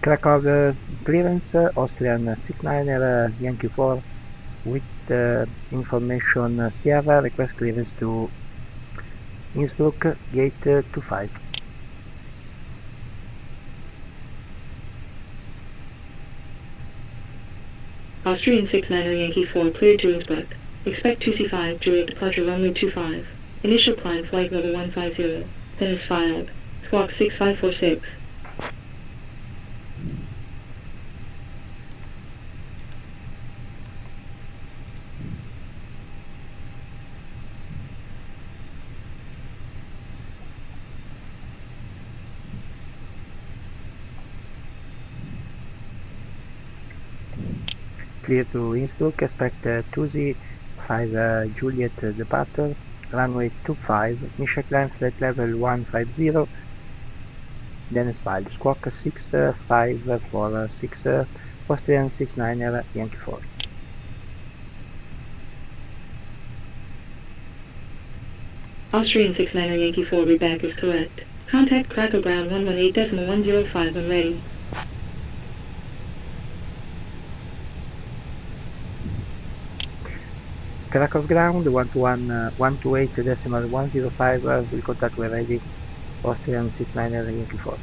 Krakov clearance, Austrian 69er Yankee 4 with information Sierra, request clearance to Innsbruck, gate 25. Austrian 69er Yankee 4 cleared to Innsbruck. Expect 2C5, Juliet departure runway 25. Initial climb flight level 150. Then is filed. Squawk 6546. Clear to Innsbruck, expect 2Z5 Juliet departure, runway 25, initial climb flight level 150, then is filed. Squawk 6546, Austrian 69er Yankee 4. Austrian 69er Yankee 4 readback is correct. Contact Krakov ground 118.105 when ready. Krakov ground 128.105 will contact when ready. Austrian 69er Yankee 4.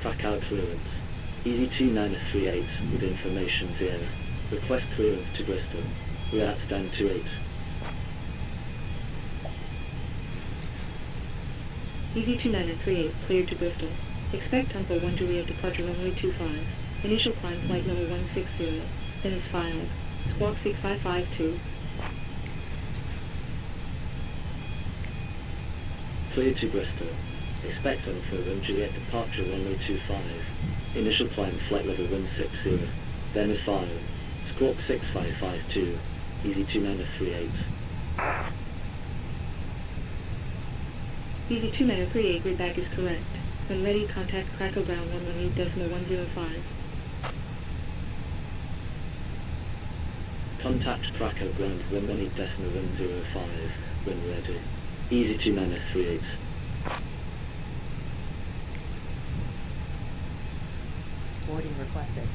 Krakau clearance. Easy 2938 with information 0. Request clearance to Bristol. We are at stand 28. Easy 2938 cleared to Bristol. Expect Uncle 1 Juliet departure runway 25. Initial climb flight level 160. Then is filed. Squawk 6552. Cleared to Bristol. Expect Uncle 1 Juliet departure runway 25. Initial climb flight level 160. Then is filed. Squawk 6552. Easy 2938. Easy 2938 readback is correct. When ready, contact Krakov ground 118.105. Contact Krakau ground 118.105 when ready. Easy 2938. Boarding requested.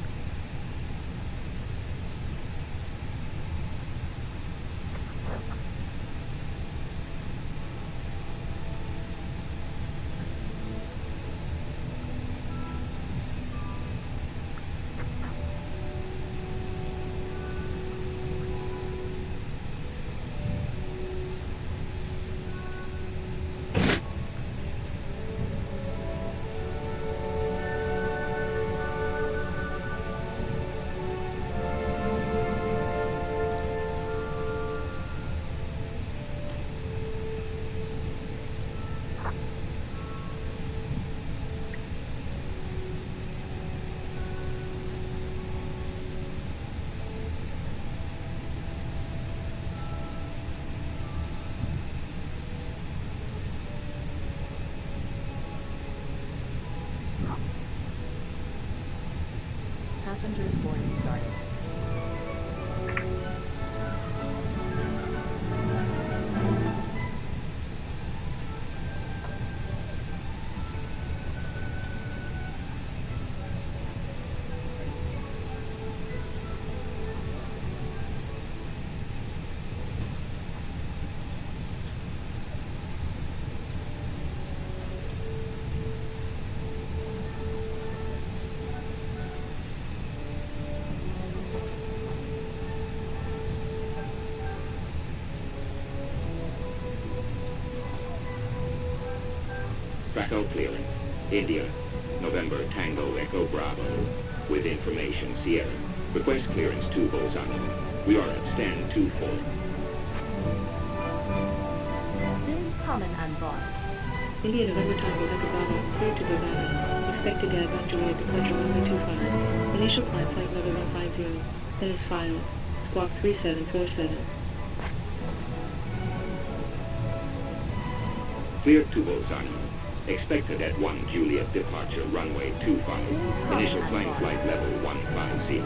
Passengers boarding started. Krakov clearance. India. November Tango Echo Bravo. With information Sierra. Request clearance to Bolzano. We are at stand 24. Willkommen an Bord. India November Tango Echo Bravo, cleared to Bolzano. Expected to have Juliet departure runway 25. Initial climb flight level 150. Then is filed. Squawk 3747. Cleared to Bolzano. Expected at 1 Juliet departure runway 25. Initial climb flight level 150.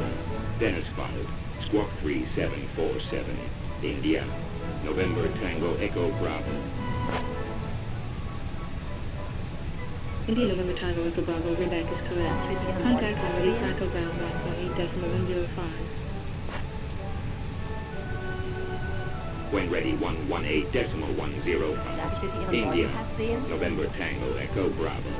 Dennis filed. Squawk 3747. India. November Tango Echo Bravo. India November Tango Echo Bravo, readback is correct. Contact already Krakov ground 1.8.105. When ready 118.105. India. November Tango Echo Bravo.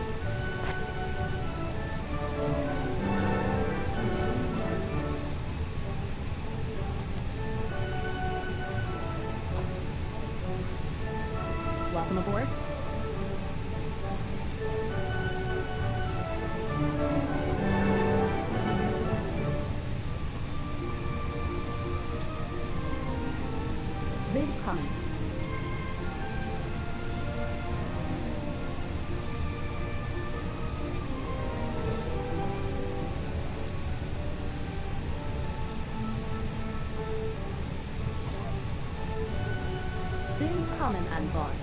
Welcome aboard. Willkommen. Willkommen an Bord.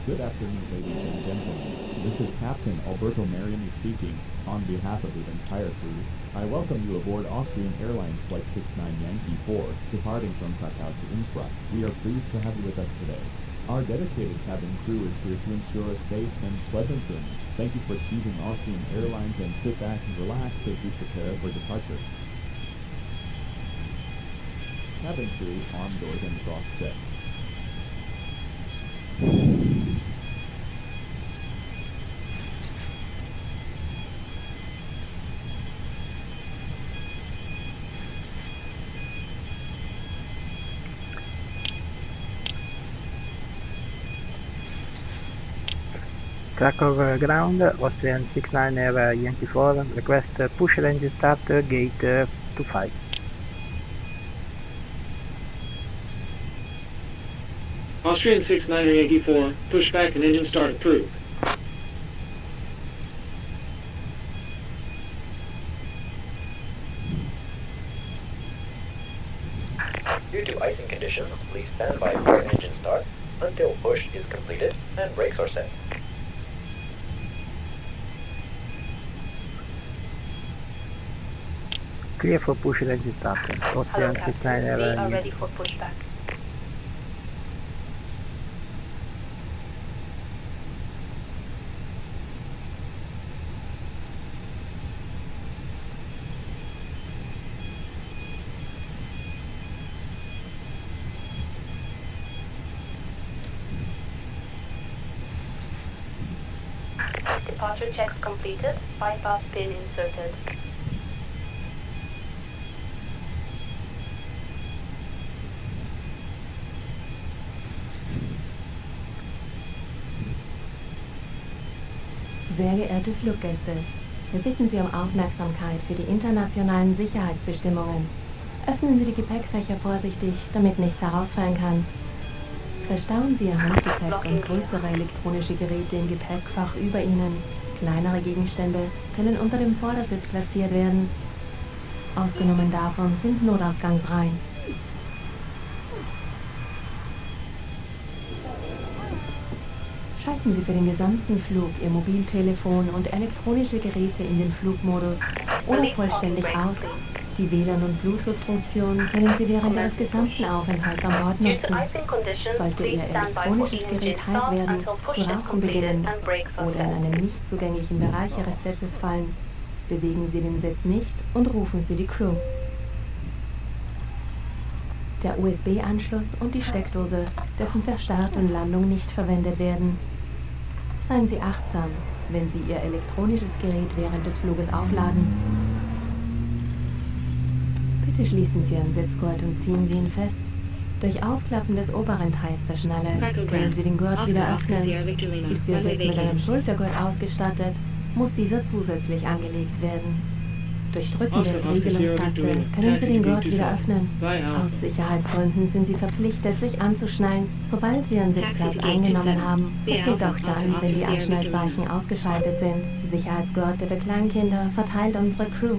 Good afternoon, ladies and gentlemen. This is Captain Alberto Mariani speaking. On behalf of the entire crew, I welcome you aboard Austrian Airlines Flight 69 Yankee 4, departing from Krakov to Innsbruck. We are pleased to have you with us today. Our dedicated cabin crew is here to ensure a safe and pleasant journey. Thank you for choosing Austrian Airlines and sit back and relax as we prepare for departure. Cabin crew, arm doors and cross check. Krakov ground, Austrian 69 Air Yankee 4, request push engine start, gate 25. Austrian 69 Air Yankee 4, push back and engine start approved. Due to icing conditions, please stand by for engine start until push is completed and brakes are set. Clear for push engine start, Austrian 69 Air. We are ready for pushback. Departure checks completed, bypass pin inserted. Sehr geehrte Fluggäste, wir bitten Sie um Aufmerksamkeit für die internationalen Sicherheitsbestimmungen. Öffnen Sie die Gepäckfächer vorsichtig, damit nichts herausfallen kann. Verstauen Sie Ihr Handgepäck und größere elektronische Geräte im Gepäckfach über Ihnen. Kleinere Gegenstände können unter dem Vordersitz platziert werden. Ausgenommen davon sind Notausgangsreihen. Schalten Sie für den gesamten Flug Ihr Mobiltelefon und elektronische Geräte in den Flugmodus oder vollständig aus. Die WLAN- und Bluetooth-Funktion können Sie während Ihres gesamten Aufenthalts an Bord nutzen. Sollte Ihr elektronisches Gerät heiß werden, zu rauchen beginnen oder in einen nicht zugänglichen Bereich Ihres Sitzes fallen, bewegen Sie den Sitz nicht und rufen Sie die Crew. Der USB-Anschluss und die Steckdose dürfen für Start und Landung nicht verwendet werden. Seien Sie achtsam, wenn Sie Ihr elektronisches Gerät während des Fluges aufladen. Bitte schließen Sie Ihren Sitzgurt und ziehen Sie ihn fest. Durch Aufklappen des oberen Teils der Schnalle können Sie den Gurt wieder öffnen. Ist Ihr Sitz mit einem Schultergurt ausgestattet, muss dieser zusätzlich angelegt werden. Durch Drücken der Regelungstaste können Sie den Gurt wieder öffnen. Aus Sicherheitsgründen sind Sie verpflichtet, sich anzuschnallen, sobald Sie Ihren Sitzplatz eingenommen haben. Das gilt auch dann, wenn die Anschnallzeichen ausgeschaltet sind. Sicherheitsgurte für Kleinkinder verteilt unsere Crew.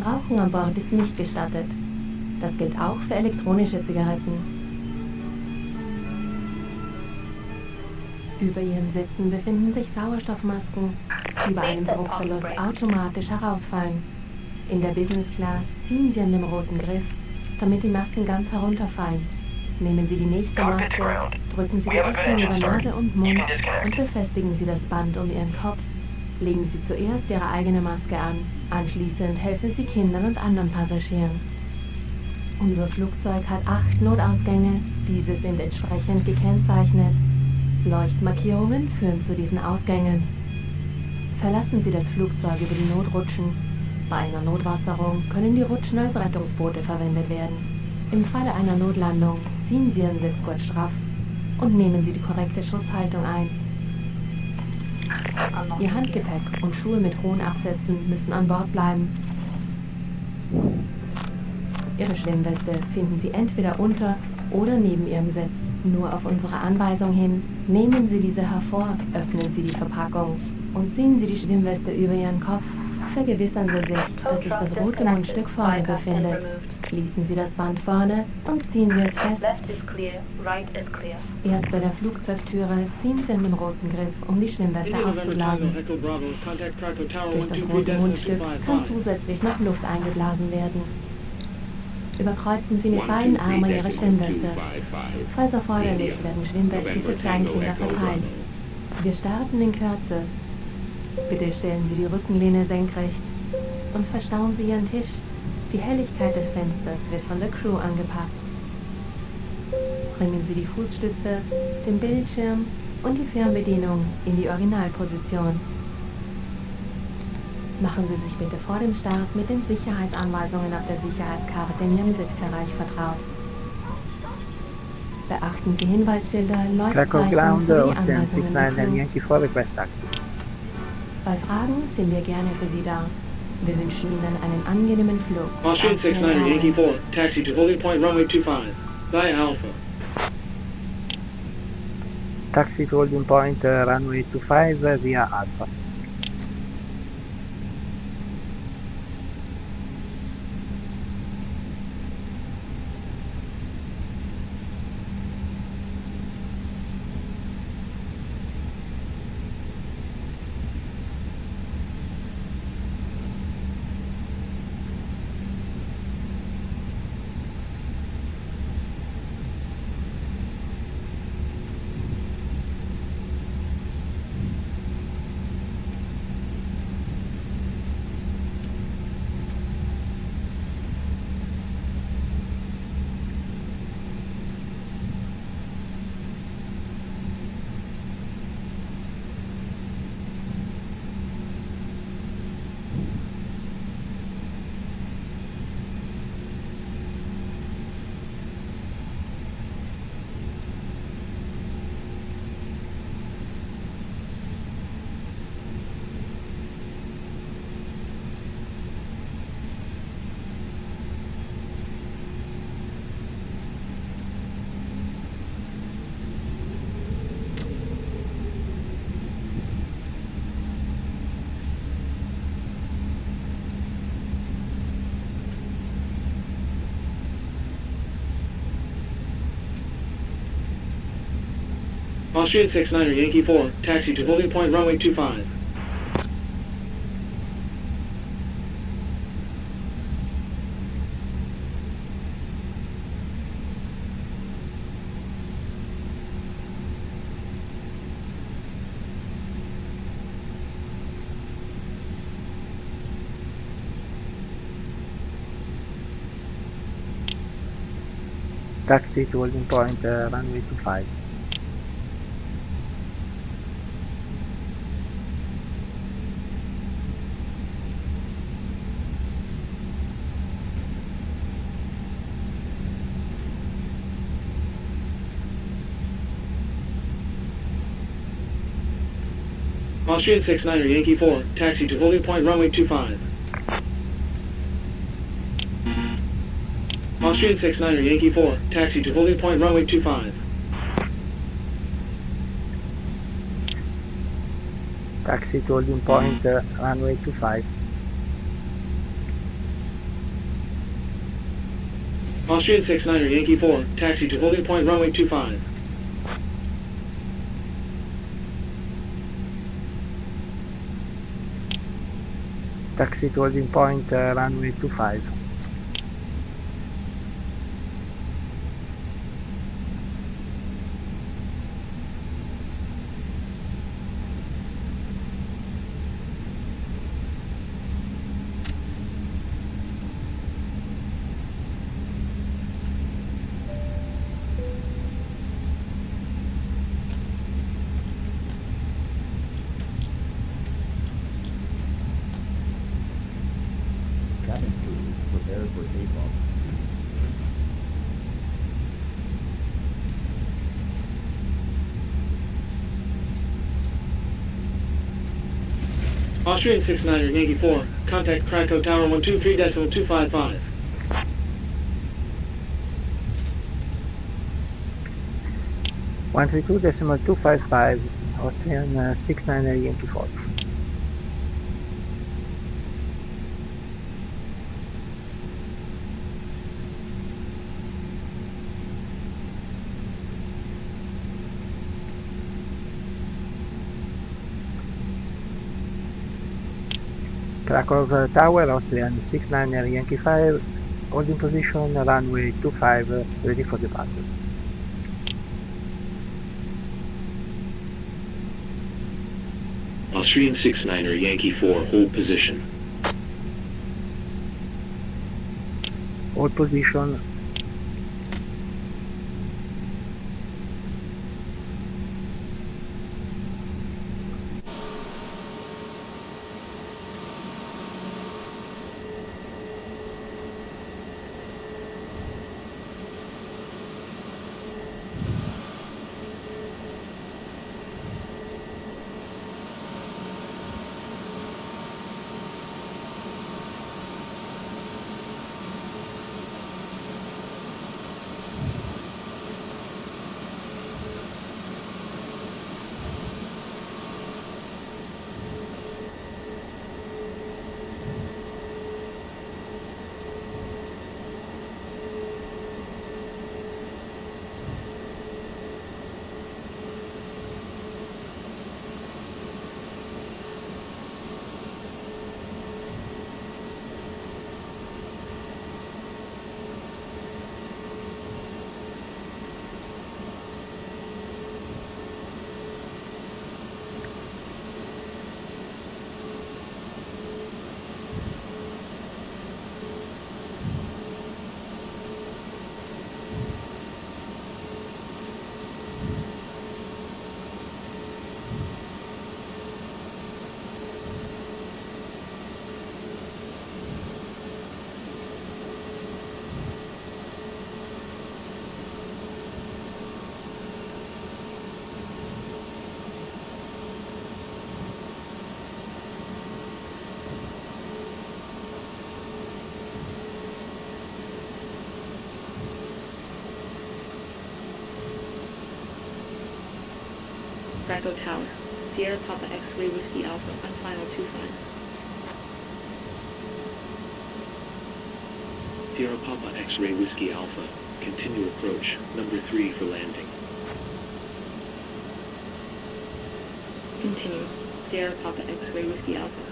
Rauchen an Bord ist nicht gestattet. Das gilt auch für elektronische Zigaretten. Über Ihren Sitzen befinden sich Sauerstoffmasken, die bei einem Druckverlust automatisch herausfallen. In der Business Class ziehen Sie an dem roten Griff, damit die Masken ganz herunterfallen. Nehmen Sie die nächste Maske, drücken Sie die Öffnung über Nase und Mund und befestigen Sie das Band um Ihren Kopf. Legen Sie zuerst Ihre eigene Maske an. Anschließend helfen Sie Kindern und anderen Passagieren. Unser Flugzeug hat 8 Notausgänge. Diese sind entsprechend gekennzeichnet. Leuchtmarkierungen führen zu diesen Ausgängen. Verlassen Sie das Flugzeug über die Notrutschen. Bei einer Notwasserung können die Rutschen als Rettungsboote verwendet werden. Im Falle einer Notlandung ziehen Sie Ihren Sitzgurt straff und nehmen Sie die korrekte Schutzhaltung ein. Ihr Handgepäck und Schuhe mit hohen Absätzen müssen an Bord bleiben. Ihre Schwimmweste finden Sie entweder unter oder neben Ihrem Sitz. Nur auf unsere Anweisung hin, nehmen Sie diese hervor, öffnen Sie die Verpackung und ziehen Sie die Schwimmweste über Ihren Kopf. Vergewissern Sie sich, dass sich das rote Mundstück vorne befindet. Schließen Sie das Band vorne und ziehen Sie es fest. Erst bei der Flugzeugtüre ziehen Sie an dem roten Griff, um die Schwimmweste aufzublasen. Durch das rote Mundstück kann zusätzlich noch Luft eingeblasen werden. Überkreuzen Sie mit beiden Armen Ihre Schwimmweste. Falls erforderlich, werden Schwimmwesten für Kleinkinder verteilt. Wir starten in Kürze. Bitte stellen Sie die Rückenlehne senkrecht und verstauen Sie Ihren Tisch. Die Helligkeit des Fensters wird von der Crew angepasst. Bringen Sie die Fußstütze, den Bildschirm und die Fernbedienung in die Originalposition. Machen Sie sich bitte vor dem Start mit den Sicherheitsanweisungen auf der Sicherheitskarte in Ihrem Sitzbereich vertraut. Beachten Sie Hinweisschilder, Krakov Leuchtzeichen Ground, sowie die Austrian Anweisungen der 69 Crew. Yankee 4 request taxi. Bei Fragen sind wir gerne für Sie da. Wir wünschen Ihnen einen angenehmen Flug. Austrian 69 Yankee 4, taxi to holding point runway 25. By Alpha. Taxi to holding point runway 25 via Alpha. Austrian 69er Yankee 4, taxi to holding point runway 25. Taxi to holding point runway 25. Austrian 69er Yankee 4, taxi to holding point runway 25. Austrian 69er Yankee 4, taxi to holding point runway 25. Taxi to holding point runway 25. Austrian 69er Yankee 4, taxi to holding point runway 25. Taxi to holding point runway 25. Cabin crew, prepare for takeoff. Austrian 69er Yankee 4, contact Krakov Tower 123.255. One 132.255 Austrian 69er Yankee 4. Krakov Tower, Austrian 69er Yankee 5, holding position, runway 25, ready for departure. Austrian 69er Yankee 4, hold position. Hold position. Krakov Tower, Sierra Papa X-Ray Whiskey Alpha on final 25. Sierra Papa X-Ray Whiskey Alpha, continue approach, number 3 for landing. continue. Sierra Papa X-Ray Whiskey Alpha.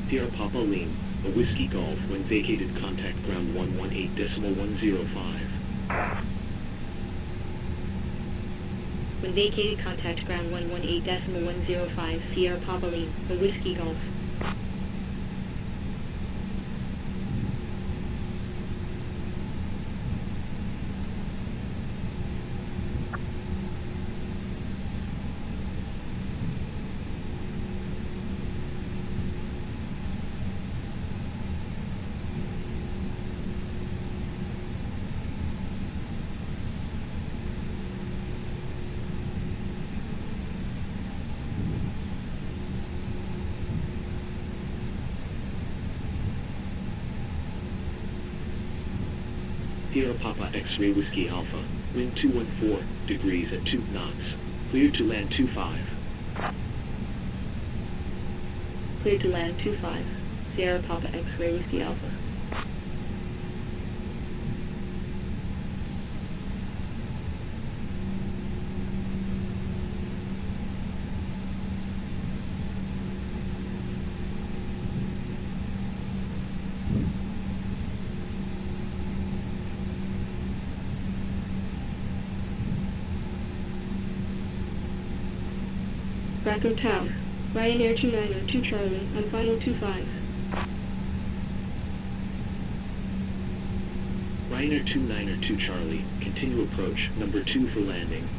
Sierra Papa Lima, a Whiskey Golf when vacated contact ground 118.105. When vacated, contact ground 118.105, Sierra Papa Lima, a Whiskey Golf. Sierra Papa X-Ray Whiskey Alpha, wind 214 degrees at 2 knots, cleared to land 25. Cleared to land 25, Sierra Papa X-Ray Whiskey Alpha. Krakov Tower, Ryanair 2902 Charlie, on final 25. Ryanair 2902 Charlie, continue approach, number 2 for landing.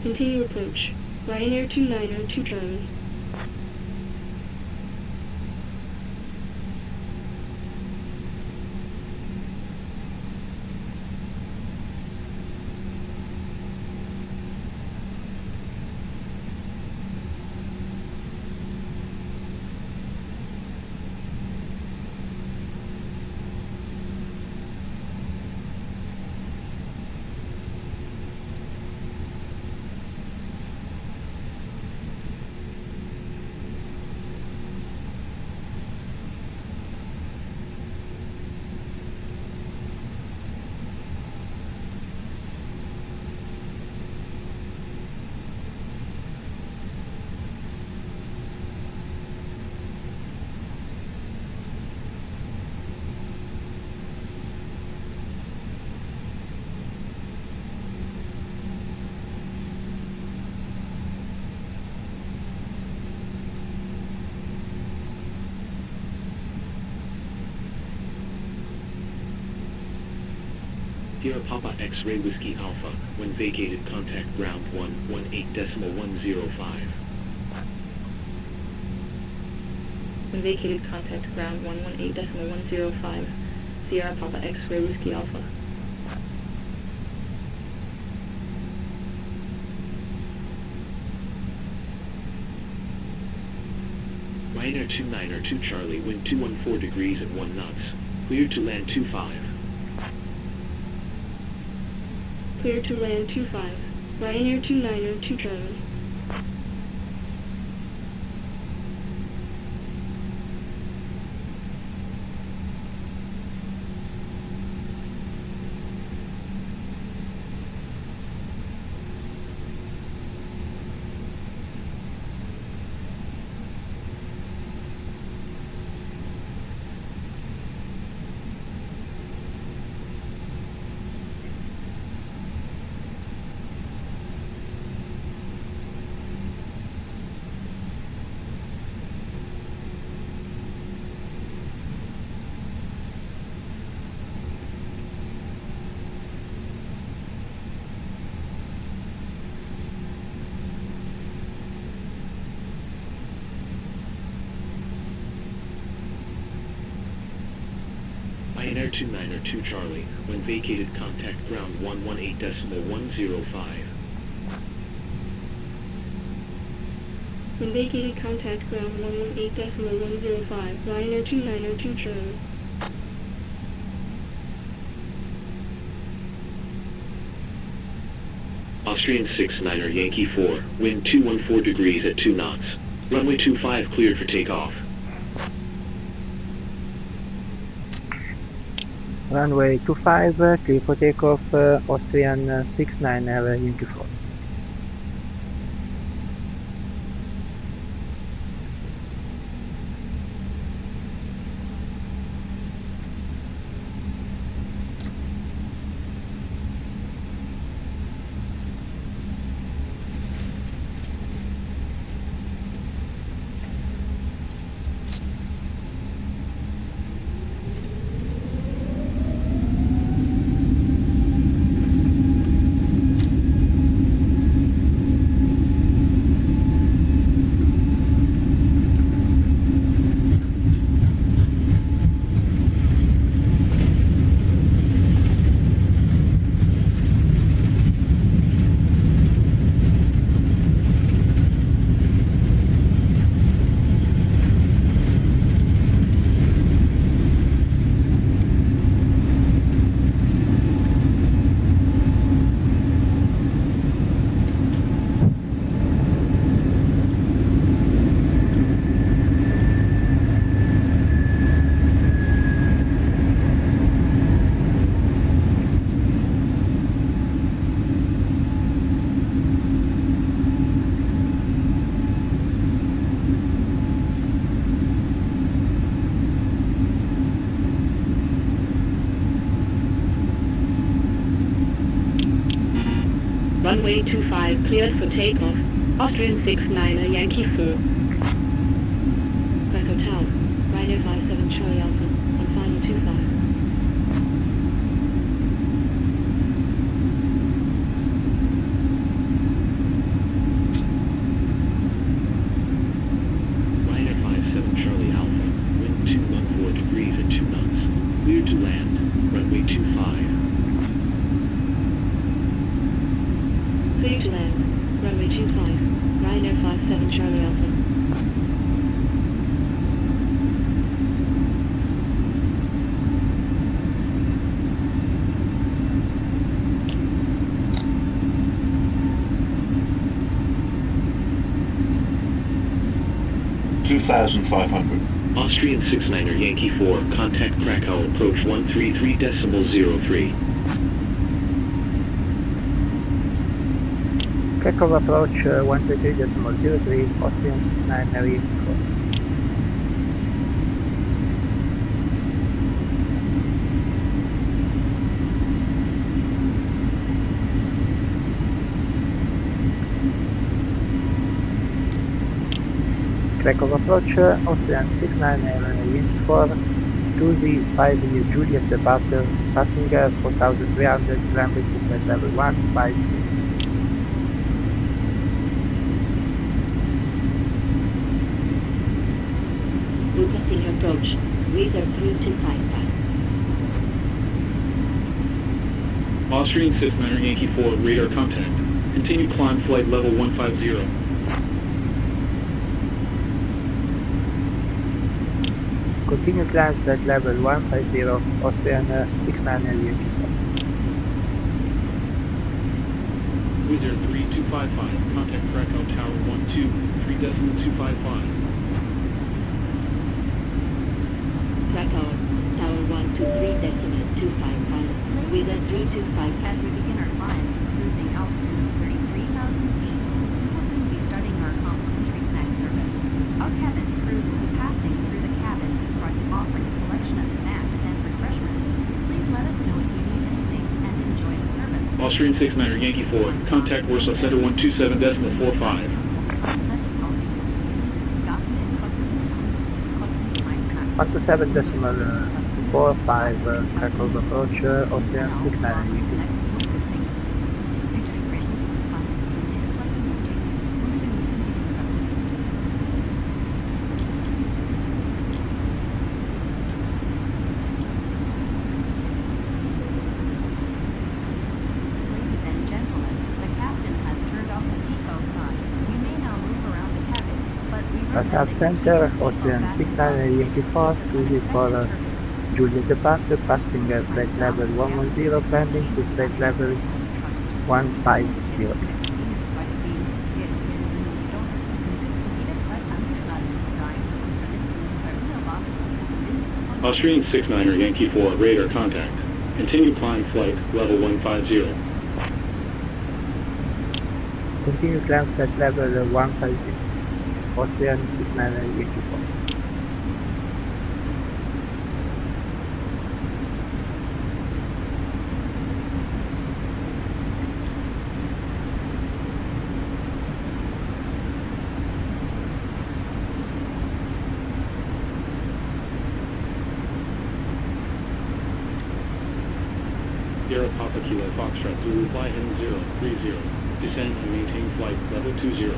Continue approach, Ryanair 2902 Charlie. Sierra Papa X-Ray Whiskey Alpha, when vacated contact ground 118.105. When vacated, contact ground 118.105, Sierra Papa X-Ray Whiskey Alpha. Ryanair 2902 Charlie, wind 214 degrees at 1 knots, cleared to land 25. Clear to land 25, Ryanair 2902 Charlie. Ryanair 292 Charlie, when vacated contact ground 118.105. When vacated, contact ground 118.105, Ryanair 292 Charlie. Austrian 69er Yankee 4, wind 214 degrees at 2 knots. Runway 25 cleared for takeoff. Runway 25, clear for takeoff, Austrian 69er Yankee 4. Runway 25 cleared for takeoff, Austrian 69er Yankee 4. Krakov Tower, Ryanair 57 Charlie Alpha, on final 25. Ryanair 57 Charlie Alpha, wind 214 degrees at 2 knots. Cleared to land, runway 25. Clear to land, runway 25, Ryanair 57 Charlie Alpha. Austrian 69er Yankee 4, contact Krakow, approach 133.03. Krakov approach 133.03, Austrian 69er Yankee 4. Krakov approach, Austrian 69er Yankee 4, 2Z5 Juliet departure, passenger 4300, runway to flight level 150. Requesting approach, Weather 3255. Austrian 69er Yankee 4, radar contact. Continue climb flight level 150. Continue climb flight level 150, Austrian 69er Yankee 4. Weather 3255, contact Krakow Tower 123.255. Krakow, Tower 123.255, Weather 325. As we begin our climb, cruising altitude of 33,000 feet, we will soon be starting our complimentary snack service. Our cabin crew will be passing through the cabin offering a selection of snacks and refreshments. Please let us know if you need anything and enjoy the service. Austrian 69er Yankee 4, contact Warsaw Center 127.45. 127.45, Krakov approach, Austrian 69er Yankee 4. Passat Center, Austrian 69 Yankee 4, 20 for Juliet departure, passing flight level 110, landing to flight level 150. Austrian 69er Yankee 4, radar contact. Continue climb flight level 150. Continue climb flight level 150. Austrian 69er Yankee 4. Sierra Papa Kilo Foxtrot Zulu, fly heading 030. Descend and maintain flight level 20.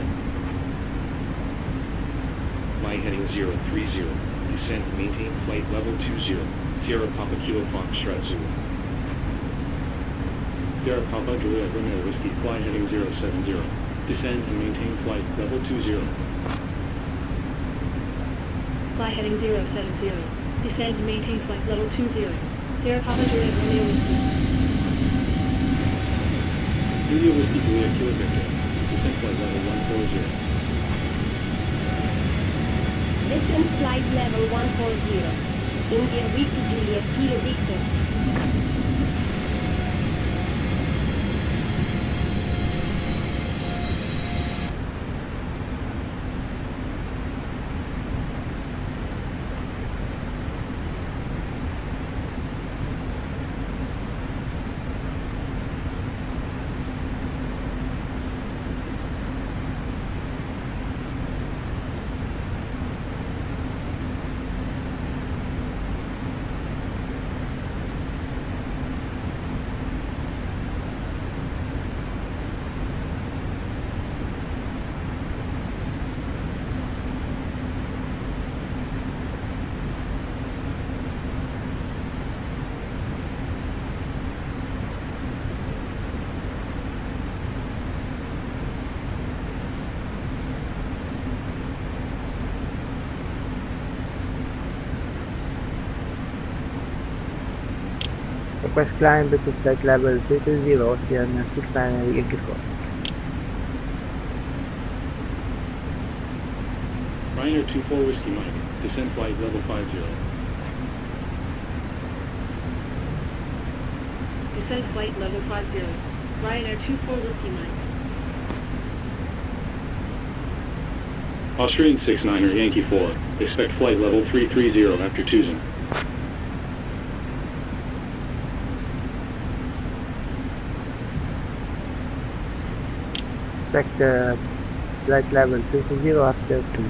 Fly heading 030. Descend and maintain flight level 20. Sierra Papa Kilo Foxtrot Zulu. Sierra Papa Juliet Romeo Whiskey, fly heading 070. Descend and maintain flight level 20. Fly heading 070. Descend and maintain flight level 20. Sierra Papa Juliet Romeo Whiskey. India Whiskey Juliet Kilo Victor. Descend flight level 140. Descend flight level 140. India Whiskey Juliet Kilo Victor. Request climb to flight level 320, Austrian 69 Yankee 4. Ryanair 24 Whiskey Mike, descend flight level 50. Descend flight level 50. Ryanair 24 Whiskey Mike. Austrian 69er Yankee 4, expect flight level 330 after Tucson. Expect flight level 320 after 2.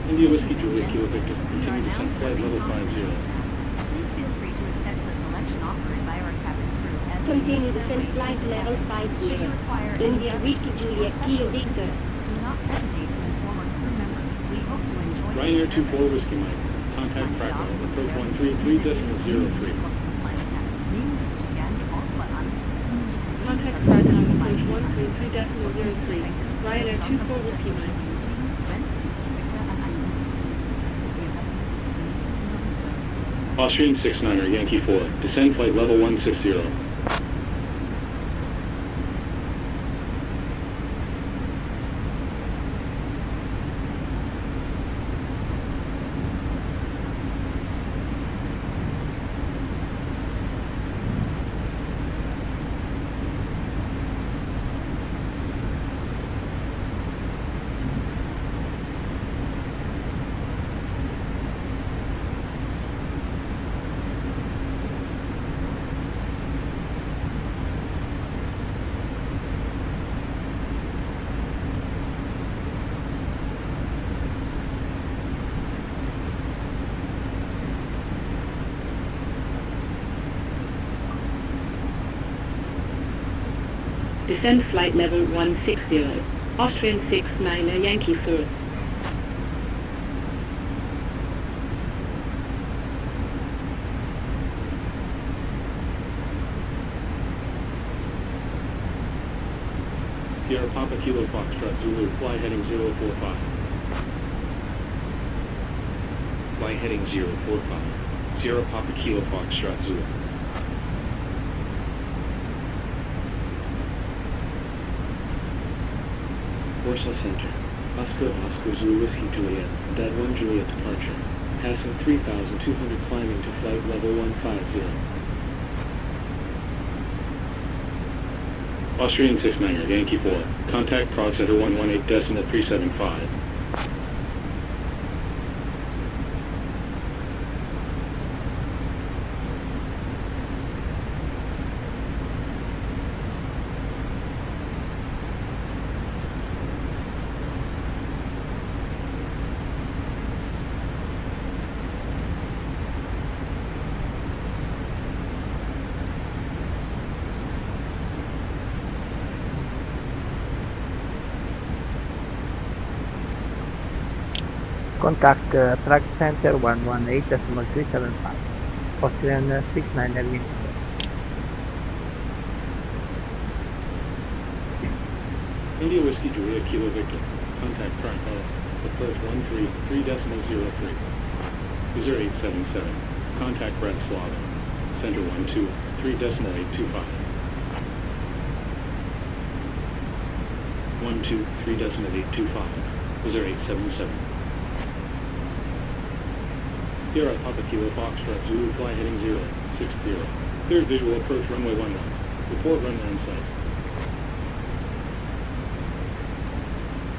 India Whiskey Juliet Kilo Victor, continue descent flight level 50. Please feel free to accept the selection offered by our cabin crew as Continue descend flight level 50. India Whiskey Juliet Kilo Victor. do not hesitate to inform our crew members. We hope you enjoy Ryanair 24 Whiskey Mike, contact Krakov, approach 133.03. Contact Krakov, approach 133.03. Ryanair 24 Whiskey Mike. Austrian 69er Yankee 4, descend flight level 160. Descend flight level 160. Austrian 69er Yankee 4. Sierra Papa Kilo Foxtrot Zulu, fly heading 045. Fly heading 045. Sierra Papa Kilo Foxtrot Zulu. Warsaw Center. Oscar Zulu Whiskey Juliet, Dead 1 Juliet departure. Passing 3,200 climbing to flight level 150. Austrian 69er, Yankee 4. Contact Prague Center 118.375. Contact Prague Center 118.375. Austrian 69er Yankee 4. India Whiskey Juliet Kilo Victor. Contact Krakov. Approach 133.03. User 877. Contact Bratislava. Center 123.825. 123.825. User 877. Sierra Papa Kilo Foxtrot Zulu, fly heading 060. Third visual approach runway 11. Report runway in sight.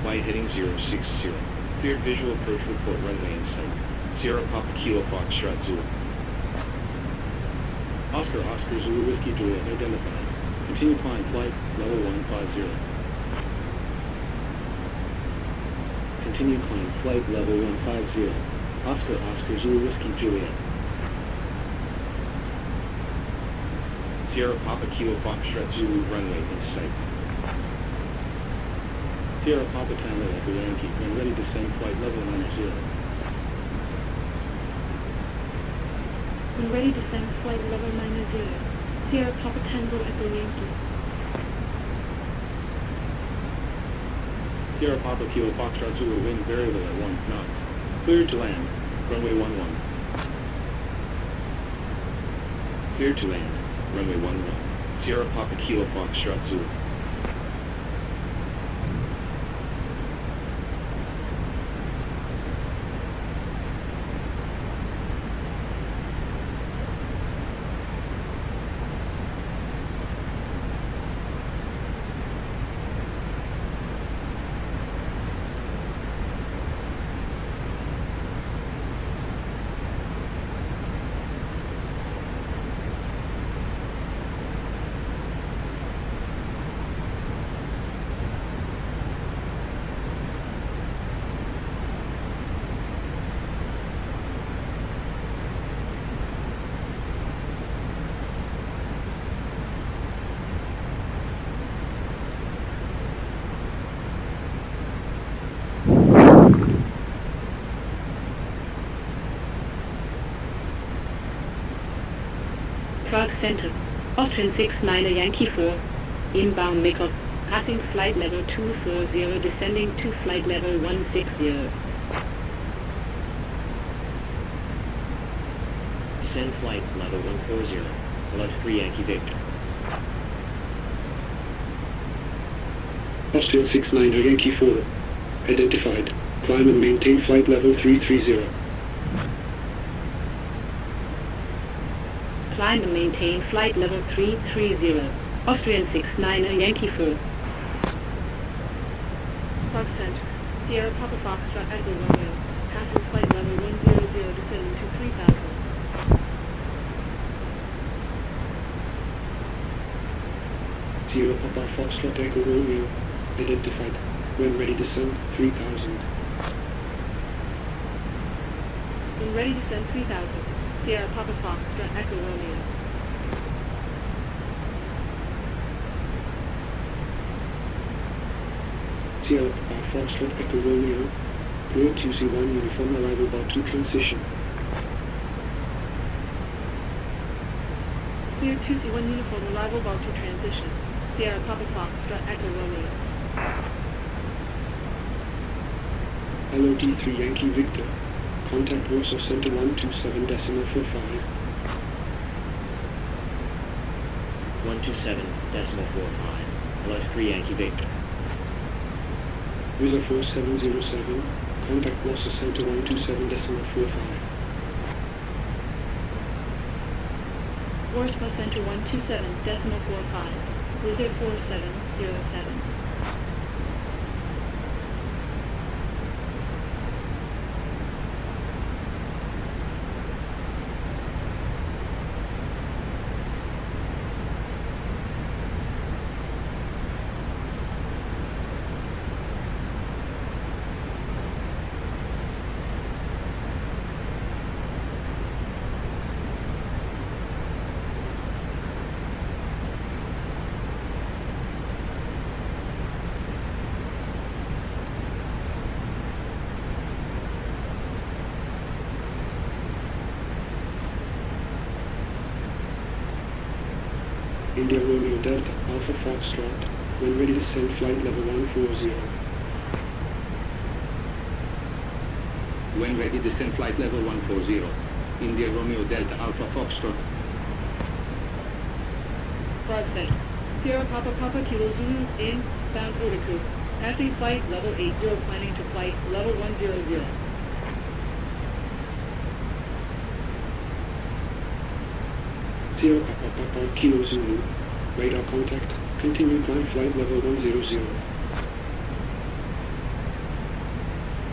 Fly heading 060. Cleared visual approach, report runway in sight. Sierra Papa Kilo Foxtrot Zulu. Oscar Zulu Whiskey Juliet identified. Continue climb flight level 150. Continue climb flight level 150. Oscar Zulu Whiskey Juliet. Sierra Papa Kilo Foxtrot Zulu, runway in sight. Sierra Papa Tango Echo Yankee, when ready to descend flight level 90. When ready to descend flight level 90. Sierra Papa Tango Echo Yankee. Sierra Papa Kilo Foxtrot Zulu, wind variable at 1 knots. Cleared to land, runway 11. Cleared to land, runway 11. Sierra Papa Kilo Foxtrot Zulu. Prague Center. Austrian 69er Yankee 4. Inbound Mikov. Passing flight level 240, descending to flight level 160. Descend flight level 140. Left 3 Yankee Victor. Austrian 69er Yankee 4. Identified. Climb and maintain flight level 330. Climb and maintain flight level 330. Austrian 69er Yankee 4. Prague Center. Sierra Papa Foxtrot Echo Romeo. Passing flight level 100, descending to 3000. Sierra Papa Foxtrot Echo Romeo. Identified. When ready descend 3000. When ready to descend 3000. Sierra Papa Foxtrot Echo Romeo. Sierra Papa Foxtrot Echo Romeo, clear QC1 uniform arrival bar 2 transition. Clear 2C1 uniform arrival bar 2 transition. Sierra Papa Foxtrot Echo Romeo. LOD3 Yankee Victor, contact Warsaw Center 127.45. 127.45. Hello, 3 Yankee Victor. User 4707, contact Warsaw Center 127.45. Warsaw Center 127.45. Wizard 4707. India Romeo Delta Alpha Foxtrot, when ready to send flight level 140. When ready, descend flight level 140. India Romeo Delta Alpha Foxtrot. Flight Center. Sierra Papa Papa Kilo Zulu in, bound Otaku. Passing flight level 80, planning to flight level 100. Sierra Papa Papa Kilo Zulu, radar contact, continue climb flight level 100.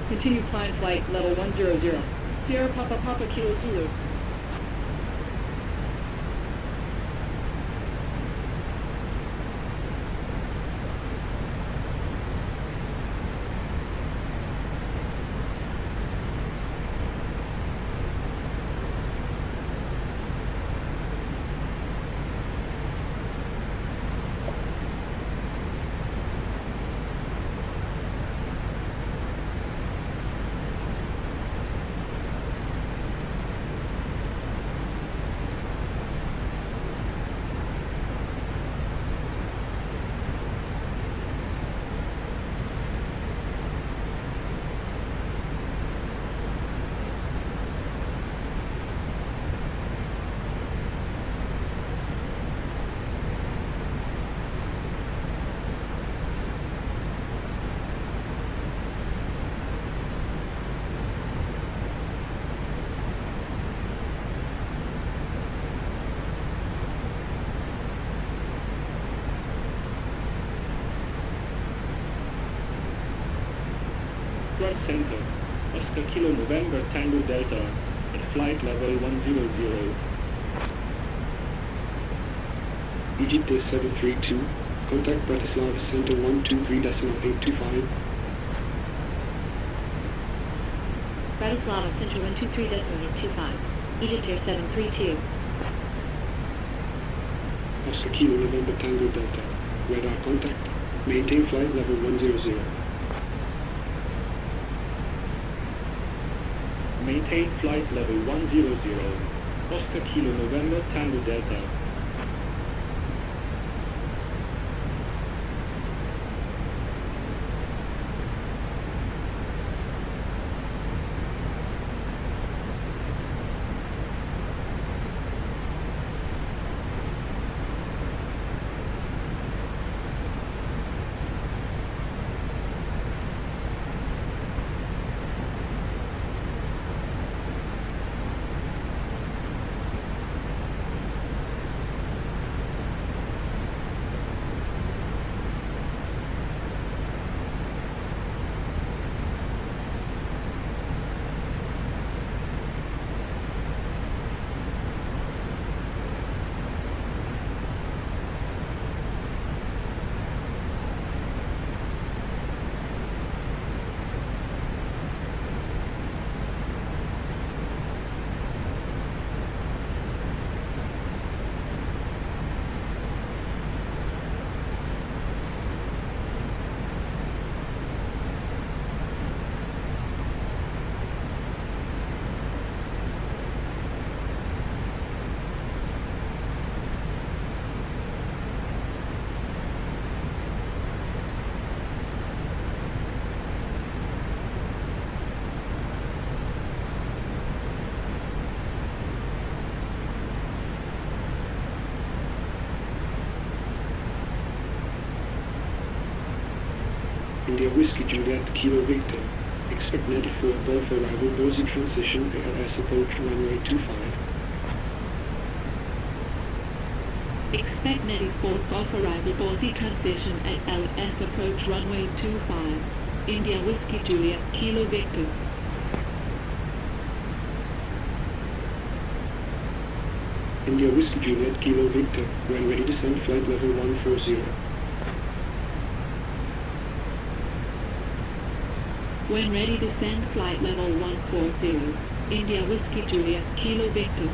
Continue climb flight level 100. Sierra Papa Papa Kilo Zulu. Flight Center, Oscar Kilo November Tango Delta, at flight level 100. Egypt 732, contact Bratislava Center 123.825. Bratislava Center 123.825. Egypt Air 732. Oscar Kilo November Tango Delta, radar contact, maintain flight level 100. Maintain flight level 100. Oscar Kilo November Tango Delta. India Whiskey Juliet Kilo Victor. Expect 94 Golf arrival Boise transition ALS approach runway 25. Expect 94 Golf arrival Boise transition at LS approach runway 25. India Whiskey Juliet Kilo Victor. India Whiskey Juliet Kilo Victor, when ready descend flight level 140. When ready descend flight level 140. India Whiskey Juliet Kilo Victor.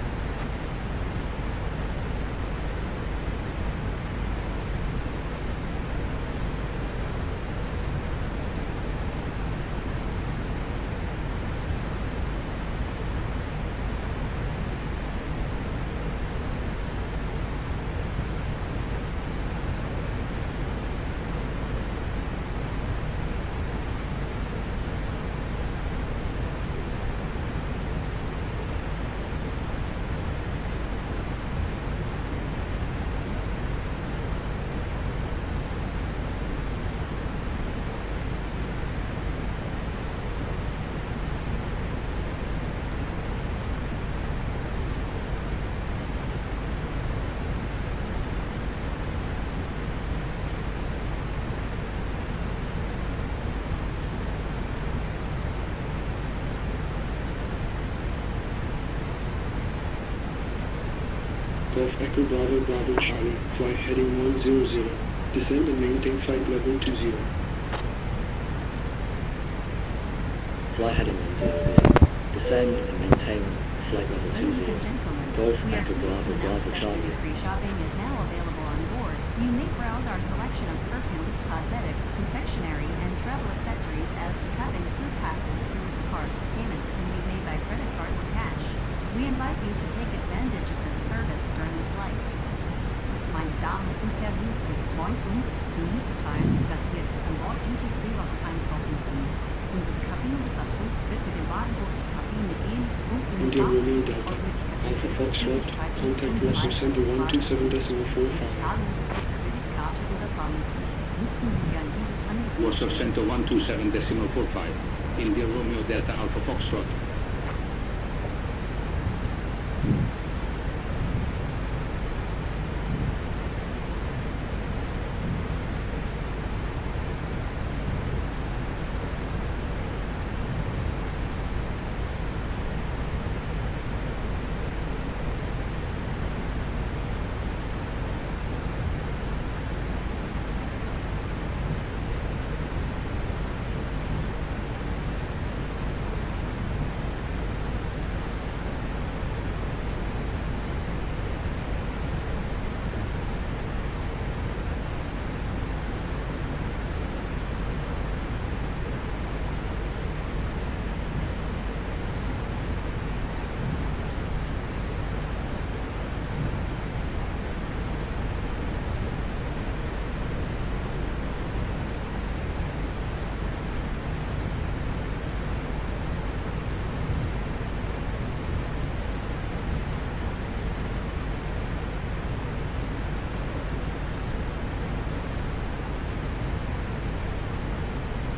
Golf Echo Bravo Bravo Charlie, fly heading 100. Descend and maintain flight level 20. Fly heading 100. Descend and maintain flight level 20. Ladies and gentlemen, Golf we are Echo pleased to Bravo announce Bravo that Charlie. duty-free shopping is now available on board. You may browse our selection of perfumes, cosmetics, confectionery, and travel accessories as the cabin crew passes through the park. Payments can be made by credit card or cash. We invite you to take advantage of this service during the flight. Meine Damen und Herren, es freut uns, Sie mitzuteilen, dass wir an Bord Duty-Free-Ware einkaufen können. Unsere Kabinenbesatzung wird mit dem Wagenboot zur Kabine gehen und in den India Wagen Romeo Delta, Alpha Foxtrot, contact Russell Center 127.45. Zahlungskarte oder Zahlungsmittel. Nutzen Sie gern dieses Angebot. Warsaw Center 127.45. India Romeo Delta Alpha Foxtrot.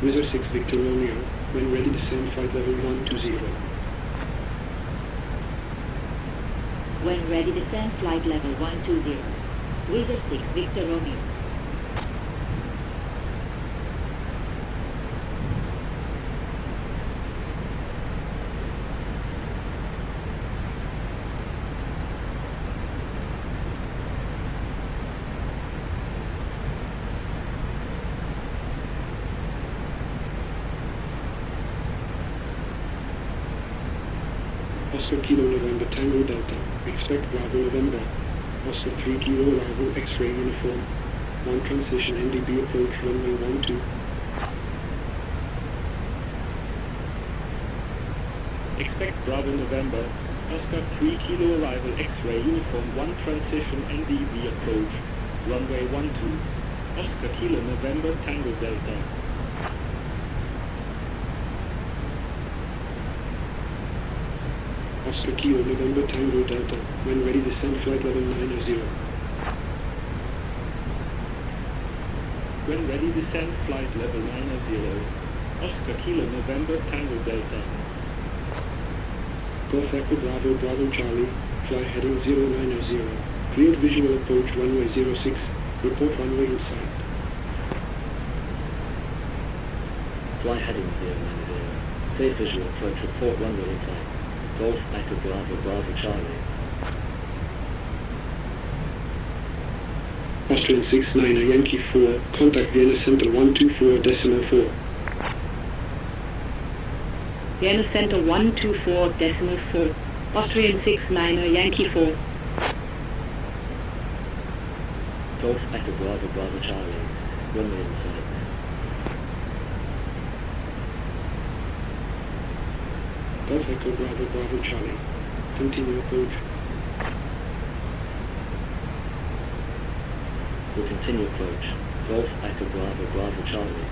Wizard 6 Victor Romeo, when ready descend flight level 120. When ready descend flight level 120. Wizard 6 Victor Romeo. Oscar Kilo November Tango Delta, expect Bravo November. Oscar 3 Kilo arrival X-ray uniform. 1 transition NDB approach runway 12. Expect Bravo November. Oscar 3 Kilo arrival X-ray uniform 1 transition NDB approach runway 12. Oscar Kilo November Tango Delta. Oscar Kilo November Tango Delta, when ready descend flight level 90. When ready, descend flight level 90. Oscar Kilo November Tango Delta. Golf Echo Bravo Bravo Charlie, fly heading 090. Cleared visual approach runway 06, report runway in sight. Fly heading 090. Clear visual approach, report runway in sight. Golf Echo Bravo Bravo Charlie. Austrian 69er Yankee 4, contact Vienna Center 124.4. Vienna Center 124.4. Austrian 69er Yankee 4. Golf Echo Bravo Bravo Charlie. Runway in sight. Golf Echo Bravo Bravo Charlie. Continue approach. Will continue approach. Golf Echo Bravo Bravo Charlie.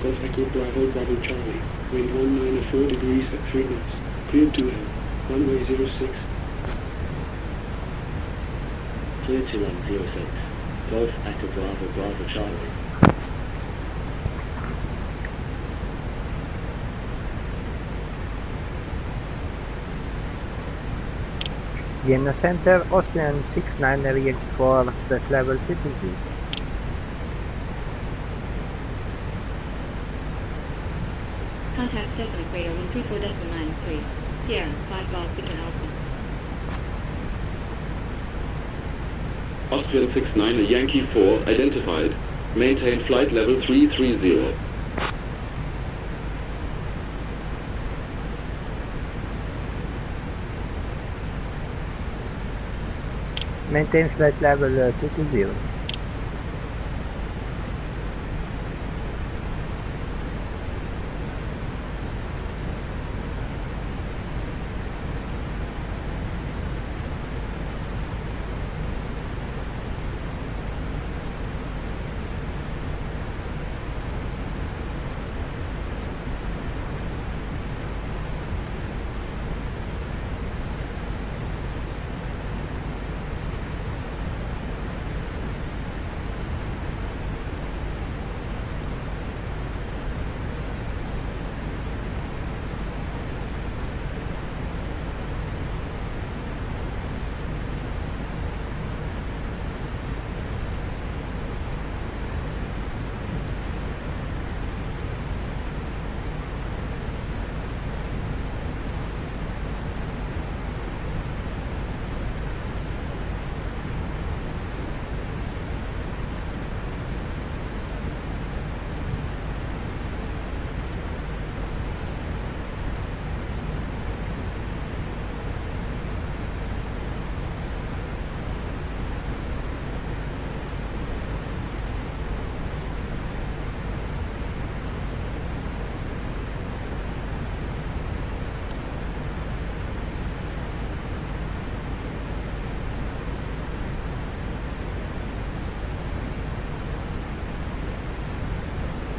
Golf Echo Bravo Bravo Charlie. Wind 194 degrees at 3 knots. Cleared to land. Runway 06. Clear to land 06. Golf Echo Bravo Bravo Charlie. Vienna Center, Austrian 69er Yankee 4, flight level 52. Contact Stefan Equator 134.93. Sierra, 5 Golf Victor Alpha. Austrian 69er Yankee 4 identified. Maintain flight level 330. Maintain flight level 220.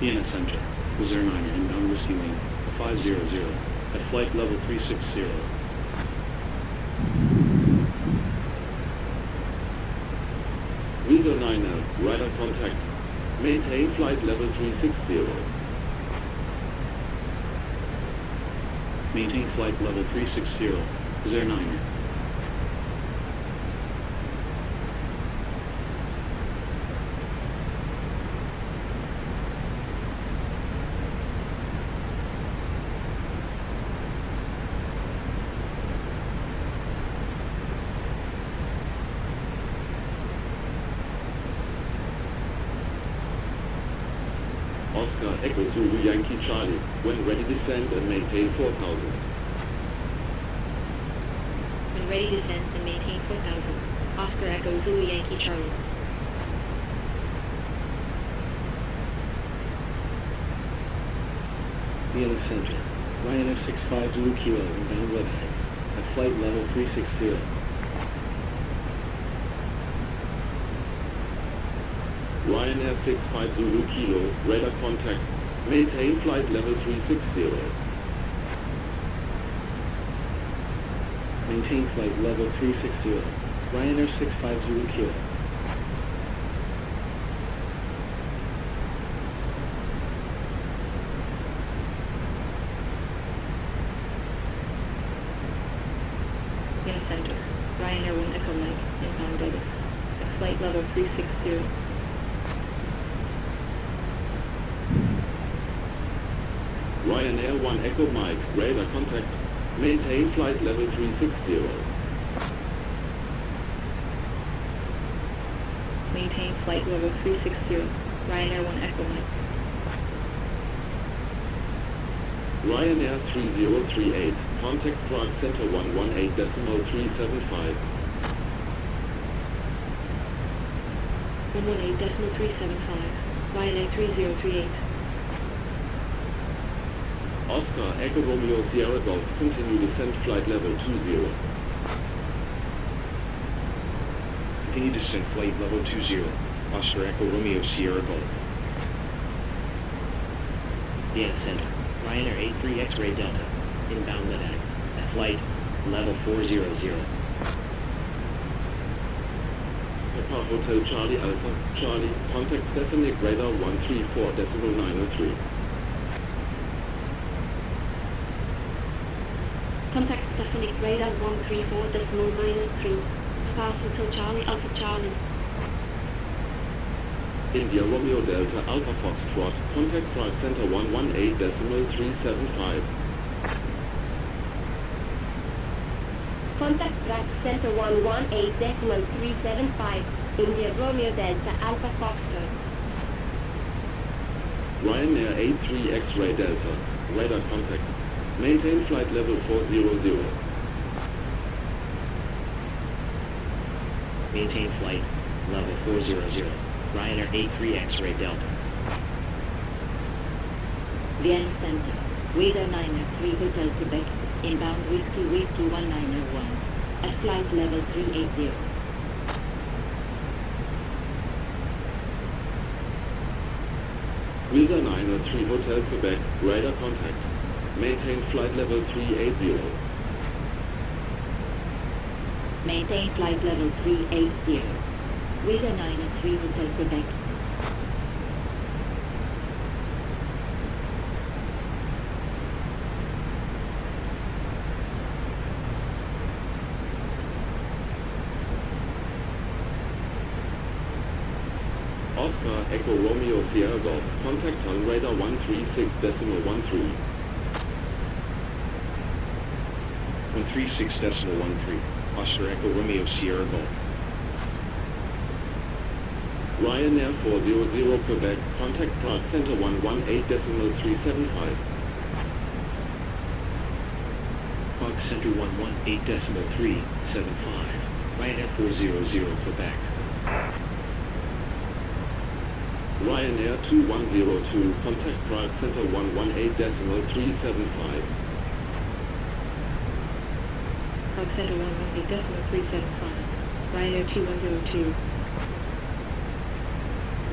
Vienna Center, was Air 9 inbound receiving 500 at flight level 360. Weasel 9er, radar contact. Maintain flight level 360. Maintain flight level 360, is Air 9. Oscar Echo Zulu Yankee Charlie, when ready descend and maintain 4000. When ready, descend and maintain 4000. Oscar Echo Zulu Yankee Charlie. Vienna Center, Ryanair 65 Zulu Kilo, inbound webhead, at flight level 360. Ryanair 65 Zulu Kilo, radar contact. Maintain flight level 360. Maintain flight level 360. Ryanair 65 Zulu Kilo. flight level 360. Ryanair 1 Echo Mike, radar contact. Maintain flight level 360. Maintain flight level 360. Ryanair 1 Echo Mike. Ryanair 3038, contact Prague Center 118.375. 118.375. Ryanair 3038. Oscar Echo Romeo Sierra Golf, continue descent flight level 20. Continue descent flight level 20. Oscar Echo Romeo Sierra Golf. Vienna Center. Ryanair 83 X-Ray Delta. Inbound Medak. At flight level 400. Papa Hotel Charlie Alpha, Charlie, contact Stephanie radar 134.903. Contact Stephanie radar 134.903. Papa Hotel Charlie Alpha Charlie. India Romeo Delta Alpha Foxtrot, contact Prague Center 118.375. Contact Prague Center 118.375. India Romeo Delta Alpha Foxtrot. Ryanair 83 X-Ray Delta, radar contact. Maintain flight level 400. Maintain flight level 400. Ryanair 83 X-Ray Delta. Vienna Center. Weather 903 Hotel Quebec. Inbound Whiskey 1901. At flight level 380. Weather 903 Hotel Quebec, radar contact. Maintain flight level 380. Maintain flight level 380. Weather 903 Hotel Quebec. Oscar Echo Romeo Sierra Golf, contact on radar 136.13. 136.13. Oscar Echo Romeo Sierra Golf. Ryanair 400 Quebec, contact Prague Center 118.375. Prague Center 118.375. Ryanair 400 Quebec. Ryanair 2102, contact Prague Center 118.375. Prague Center 118.375. Ryanair 2102.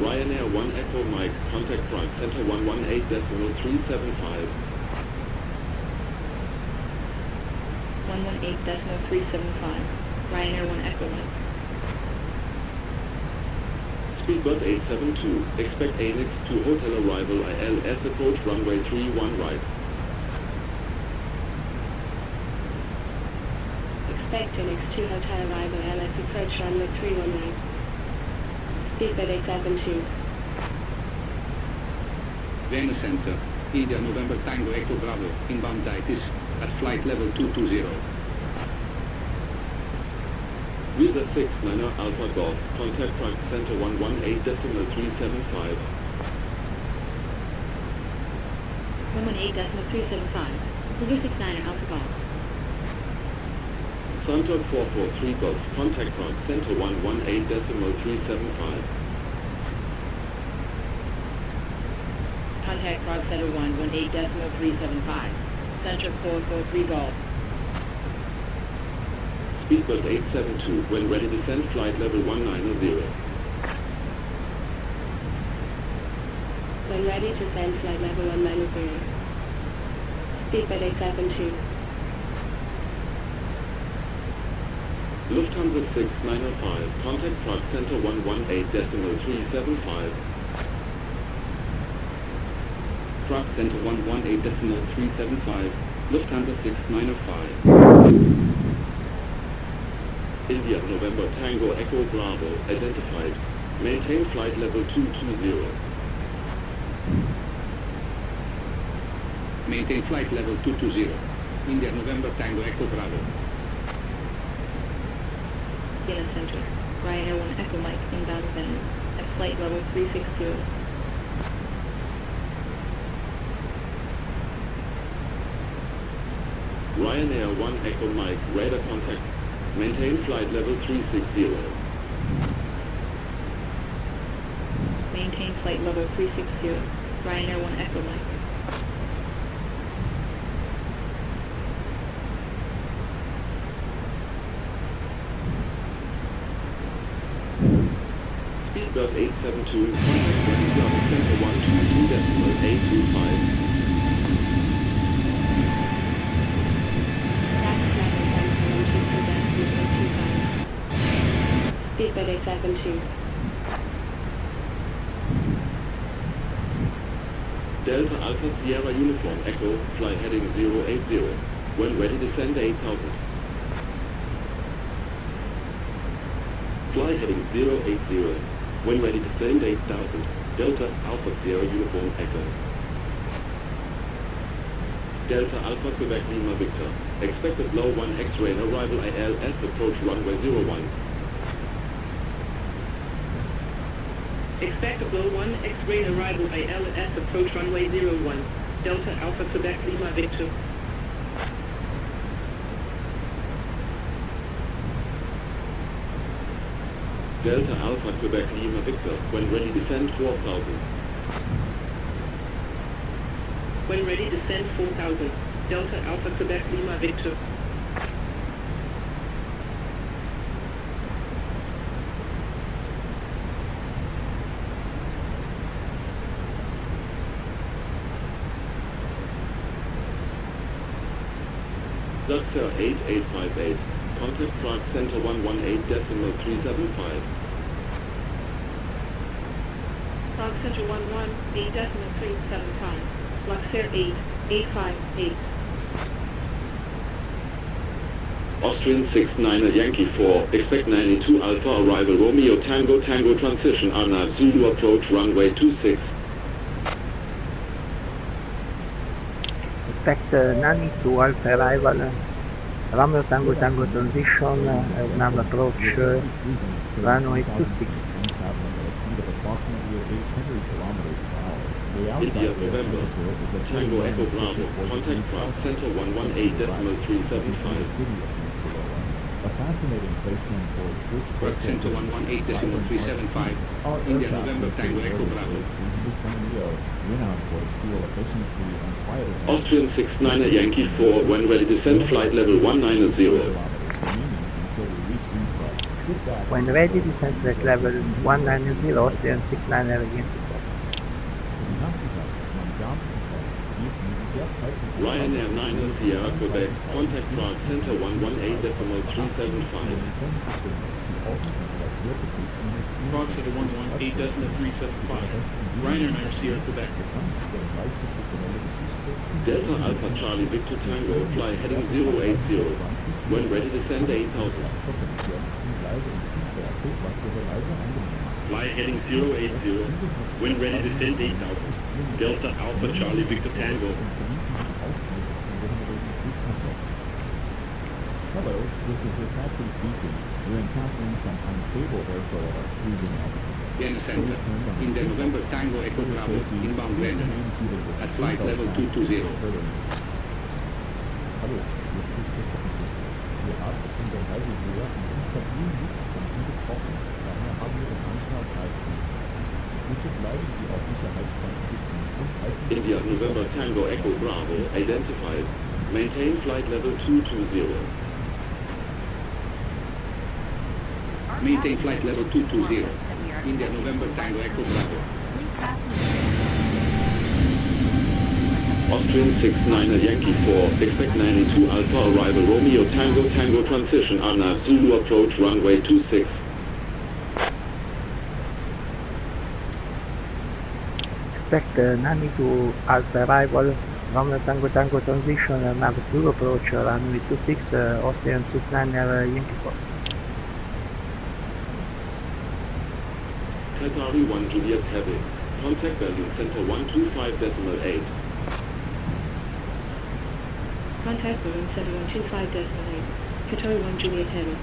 Ryanair 1 Echo Mike, contact Prague Center 118.375. 118.375. Ryanair 1 Echo Mike. Speedbird 872, expect ANX to hotel arrival ILS approach runway 31 right. Expect ANX to hotel arrival ILS approach runway 31 right. Speedbird 872. Vienna Center. India November Tango Echo Bravo. Inbound Daitis. At flight level 220. Visa 69er Alpha Golf, contact Prague Center 118.375. 118.375. Visa 69er Alpha Golf. Santok 443 Golf, contact Prague Center 118.375. Contact Prague Center 118.375. Center 443 Golf. Speedbird 872, when ready descend flight level 190. When ready to send flight level 190. Speedbird 872. Lufthansa 6905, contact Prague Center 118.375. Prague Center 118.375. Lufthansa 6905. India November Tango Echo Bravo identified. Maintain flight level 220. Maintain flight level 220. India November Tango Echo Bravo. Vienna Center. Ryanair 1 Echo Mike inbound Venice at flight level 360. Ryanair 1 Echo Mike radar contact. Maintain flight level 360. Maintain flight level 360. Ryanair 1 Echo Mike. Speedbird 872, contact center 122.825. Speedbird 872. Delta Alpha Sierra Uniform Echo, fly heading 080. When ready, descend 8000. Fly heading 080. When ready, descend 8000. Delta Alpha Sierra Uniform Echo. Delta Alpha Quebec Lima Victor. Expected low 1 X-ray arrival ILS approach runway 01. Expect a Blow 1 X-ray arrival ILS approach runway 01. Delta Alpha Quebec Lima Victor. Delta Alpha Quebec Lima Victor. When ready, descend 4000. When ready, descend 4000. Delta Alpha Quebec Lima Victor. Luxor 8858. Contact Prague Center 118.375. Prague Center 118.375. Luxor 8858. Austrian 69er Yankee 4. Expect 92 Alpha arrival Romeo Tango Tango transition Arnav Zulu approach runway 26. Expect 92 Alpha arrival, Romeo Tango Tango transition, nav approach, runway 26. India November, Tango Echo Bravo, contact Prague Center 118.375. A fascinating place name for its rich Prague Center 118.375. India November Tango Echo Bravo. Renowned for its fuel efficiency and quiet. Austrian 69er Yankee 4, when ready, descend flight level 190. When ready, descend flight level 190, Austrian 69er Yankee 4. Ryanair 9er Sierra Quebec, contact Prague Center 118.375. Prague Center 118.375. Ryanair 9er Sierra Quebec. Delta Alpha Charlie Victor Tango, fly heading 080. When ready, descend 8000. Fly heading 080. When ready, descend 8000. Delta Alpha Charlie Victor Tango. Hello, this is your captain speaking. We're encountering some unstable airflow at our cruising altitude. Vienna Center. India November Tango Echo Bravo inbound Vienna at flight level 220. Hallo, hier spricht der Kapitän. Wir haben auf unserer Reise hierher einen instabilen Luftkonflikt getroffen. Daher haben wir das Anschnallzeichen. Bitte bleiben Sie auf Sicherheitsbanden sitzen und halten Sie India November Tango Echo Bravo identified. Maintain flight level 220. Maintain flight level 220. India November Tango Echo Bravo. Austrian 69er Yankee 4, expect 92 Alpha arrival Romeo Tango Tango transition Arnav Zulu approach runway 26. Expect 92 Alpha arrival, Romeo Tango Tango transition, nav Zulu approach, runway 26, Austrian 69er Yankee 4. Qatari 1 Juliet Heavy. Contact Berlin Center 125.8. Contact Berlin Center 125.8. Qatar 1 Juliet Heavy.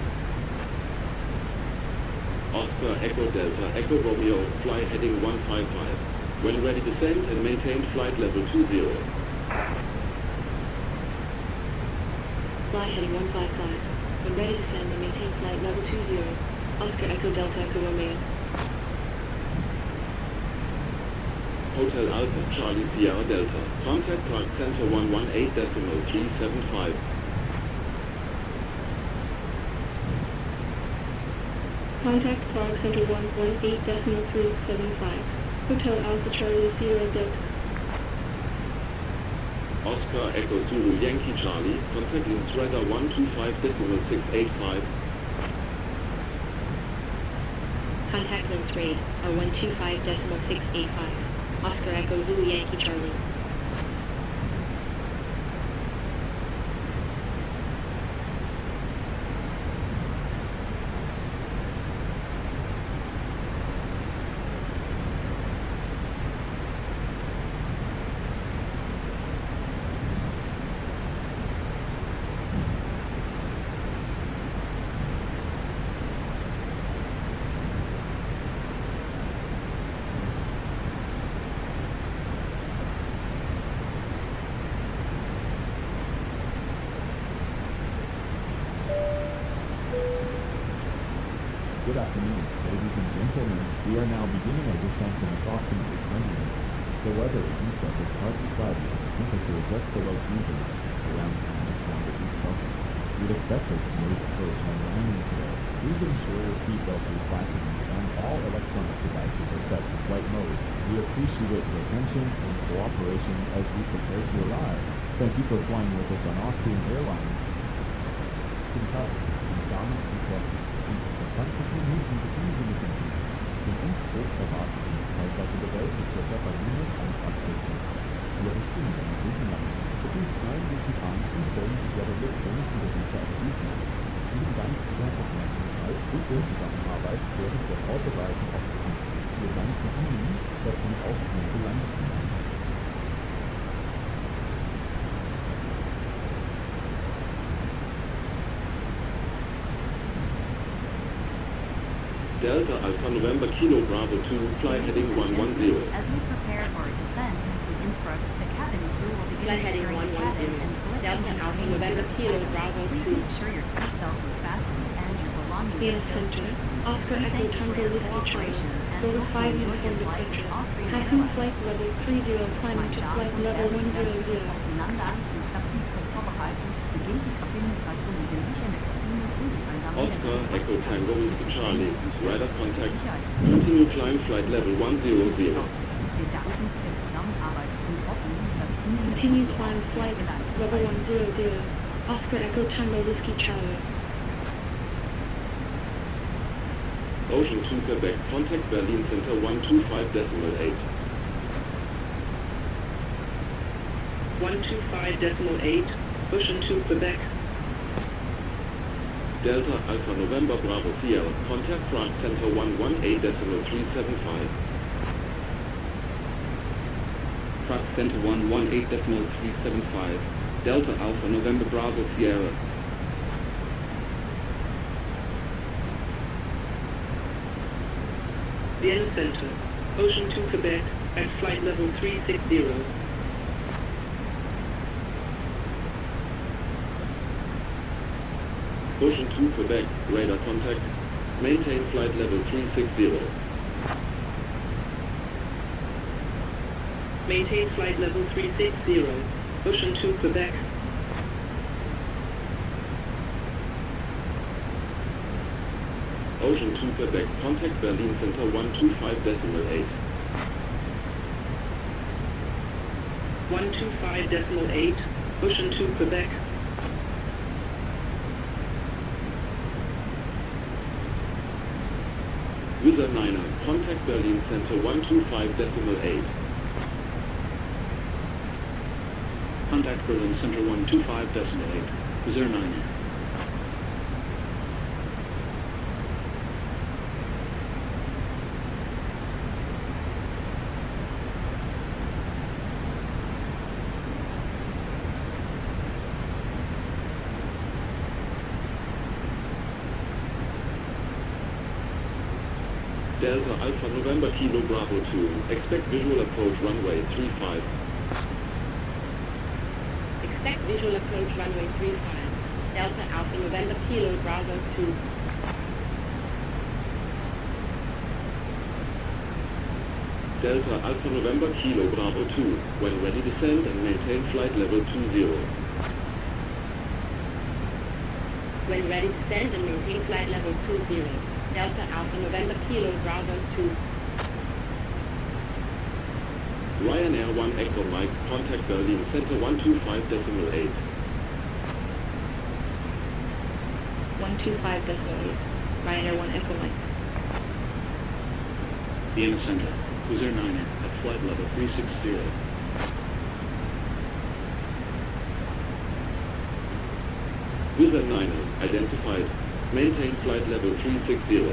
Oscar Echo Delta Echo Romeo, fly heading 155. When ready, descend and maintain flight level 20. Fly heading 155. When ready, descend and maintain flight level 20. Oscar Echo Delta Echo Romeo. Hotel Alpha Charlie Sierra Delta. Contact Prague Center 118.375. Contact Prague Center 118.375. Hotel Alpha Charlie Sierra Delta. Oscar Echo Zulu Yankee Charlie. Contact Innsbruck 125.685. Contact Linz Raid 125.685. Oscar Echo Zulu Yankee Charlie. Good afternoon, ladies and gentlemen. We are now beginning our descent in approximately 20 minutes. The weather in Innsbruck is partly cloudy and the temperature is just below freezing, around -1 degree Celsius. We'd expect a smooth approach on landing today. Please ensure your seatbelt is fastened and all electronic devices are set to flight mode. We appreciate your attention and cooperation as we prepare to arrive. Thank you for flying with us on Austrian Airlines. Guten Tag, meine Damen und Herren. In 20 Minuten beginnen wir Sie. In Innsbruck erwartet uns teilweise bewölktes Wetter bei -1 Celsius. Wir richten in den Griechenland. Bitte schneiden Sie sich an und stellen sich Ihre elektronischen Geräte auf Flugmodus. Vielen Dank für Ihre Aufmerksamkeit und Ihre Zusammenarbeit während der Vorbereitung auf die Ankunft. Wir danken Ihnen, dass Sie mit Austrian Airlines fliegen. Delta Alpha November Kilo Bravo 2, fly heading 110. As we prepare for a descent into Innsbruck, the cabin crew will begin Flight heading preparing the cabin 110. and collecting Delta Alpha entertainment November goods. Kilo Bravo Please 2. make sure your seatbelt is fastened and your belongings Vienna are still Center. safe. Oscar We Echo thank you for Tango your Whiskey Charlie. cooperation and Over hope 5 you enjoy uniform your flight with departure. Austrian Passing Airlines. flight level 30, climbing to flight level 100. Auseinander und Kapitän vorbereiten, beginnt die Verbindungszeitung mit den sicheren Kabinen und die Einsame Oscar Echo Tango Whiskey Charlie. Radar contact. Continue climb flight level 100. Wir danken für die Zusammenarbeit und hoffen, dass Ihnen Continue climb flight level 100. Oscar Echo Tango Whiskey Charlie. Ocean 2 Quebec, contact Berlin Center 125.8. 125.8. Ocean 2 Quebec. Delta Alpha November Bravo Sierra, contact Prague Center 118.375. Prague Center 118.375. Delta Alpha November Bravo Sierra. Vienna Center. Ocean 2 Quebec at flight level 360. Ocean 2 Quebec, radar contact. Maintain flight level 360. Maintain flight level 360. Ocean 2 Quebec. Ocean 2 Quebec, contact Berlin Center 125.8. 125.8. Ocean 2 Quebec. User 9er, contact Berlin Center 125.8. Contact Berlin Center 125.8. User 9. Delta Alpha November Kilo Bravo 2. Expect visual approach runway 35. Expect visual approach runway 35. Delta Alpha November Kilo Bravo 2. Delta Alpha November Kilo Bravo 2. When ready, descend and maintain flight level 20. When ready, descend and maintain flight level 20. Delta Alpha November Kilo Bravo 2. Ryanair 1 Echo Mike, contact Berlin Center 125.8. 125.8. Ryanair 1 Echo Mike. Vienna Center, Wizz Air 9 at flight level 360. Wizz Air 9 identified. Maintain flight level 360.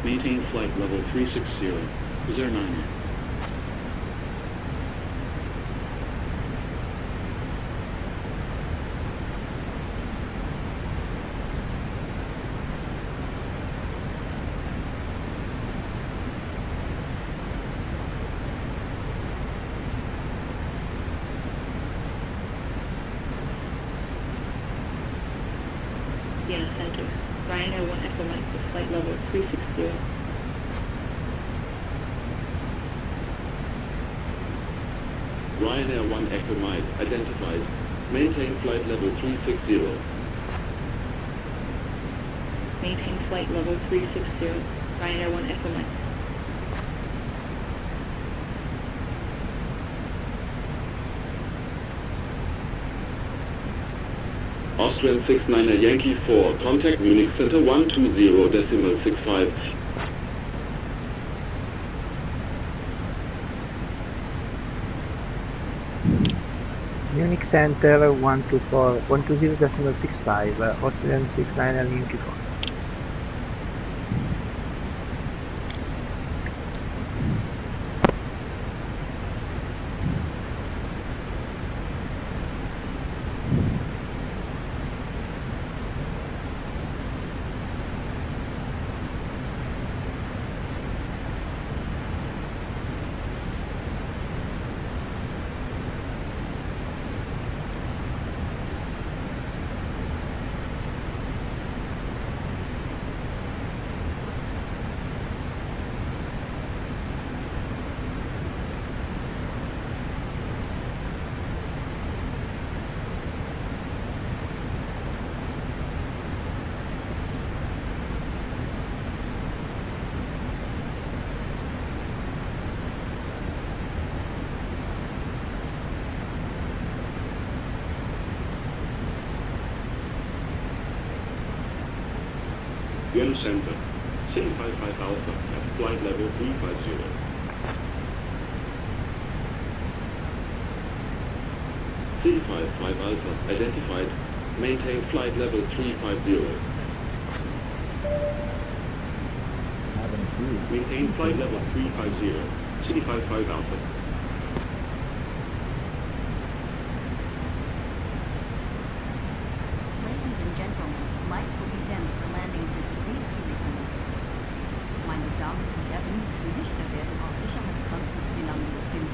Maintain flight level 360. Wizz Air 9. Vienna Center, Ryanair 1 Echo Mike with flight level 360. Ryanair 1 Echo Mike identified. Maintain flight level 360. Maintain flight level 360. Ryanair 1 Echo Mike. Austrian 69er Yankee 4, contact Munich Center 120.65. Munich Center 120.65, Austrian 69er Yankee 4. Vienna Center, 655 Alpha at flight level 350. C55 Alpha identified. Maintain flight level 350. Cabin crew. Maintain flight level 350. C55 Alpha. Ladies and gentlemen, lights will be dimmed for landing für die Zielzuweisungen. Meine Damen und Herren, die Lichter werden aus Sicherheitsgründen miteinander gedimmt.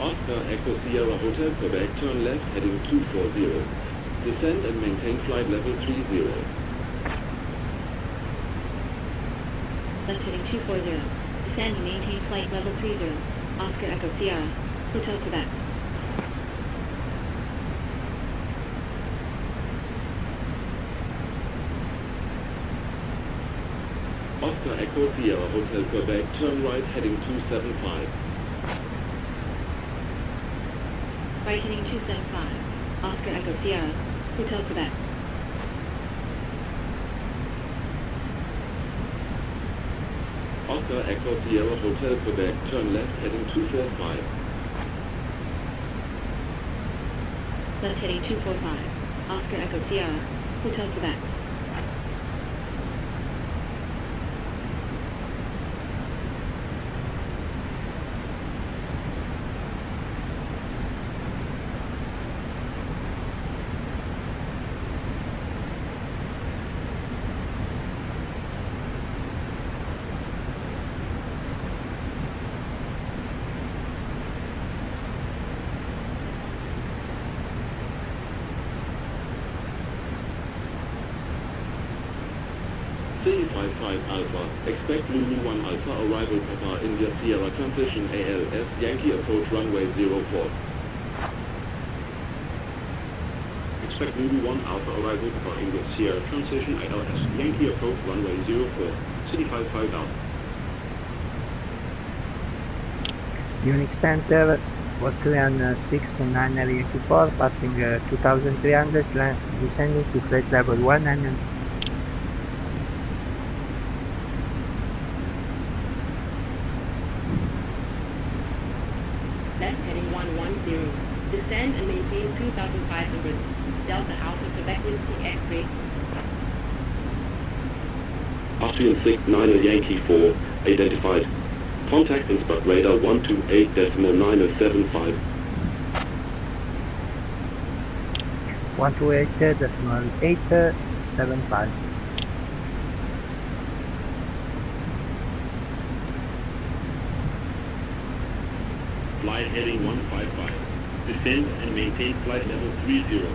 Oscar Echo Sierra Hotel Quebec, turn left heading 240. Descend and maintain flight level 30. Left heading 240. Descend and maintain flight level 30. Oscar Echo Sierra, Hotel Quebec. Oscar Echo Sierra Hotel Quebec, turn right heading 275. Right heading 275. Oscar Echo Sierra, Hotel Quebec. Oscar Echo Sierra Hotel Quebec, turn left heading 245. Left heading 245. Oscar Echo Sierra, Hotel Quebec. C55 Alpha, expect Lulu 1 Alpha arrival Papa India Sierra transition ALS Yankee approach runway 04. Expect Lulu 1 Alpha arrival Papa India Sierra transition ALS Yankee approach runway 04. City 55 Alpha. Munich Center, Austrian 69 Yankee 4, passing 2300, descending to flight level 190. Left heading 110. Descend and maintain 2,500. Delta Alpha Quebec Whiskey X-ray. Austrian 69 Yankee 4, identified. Contact Innsbruck radar 128.9075. 128.875. Flight heading 155. Descend and maintain flight level 30.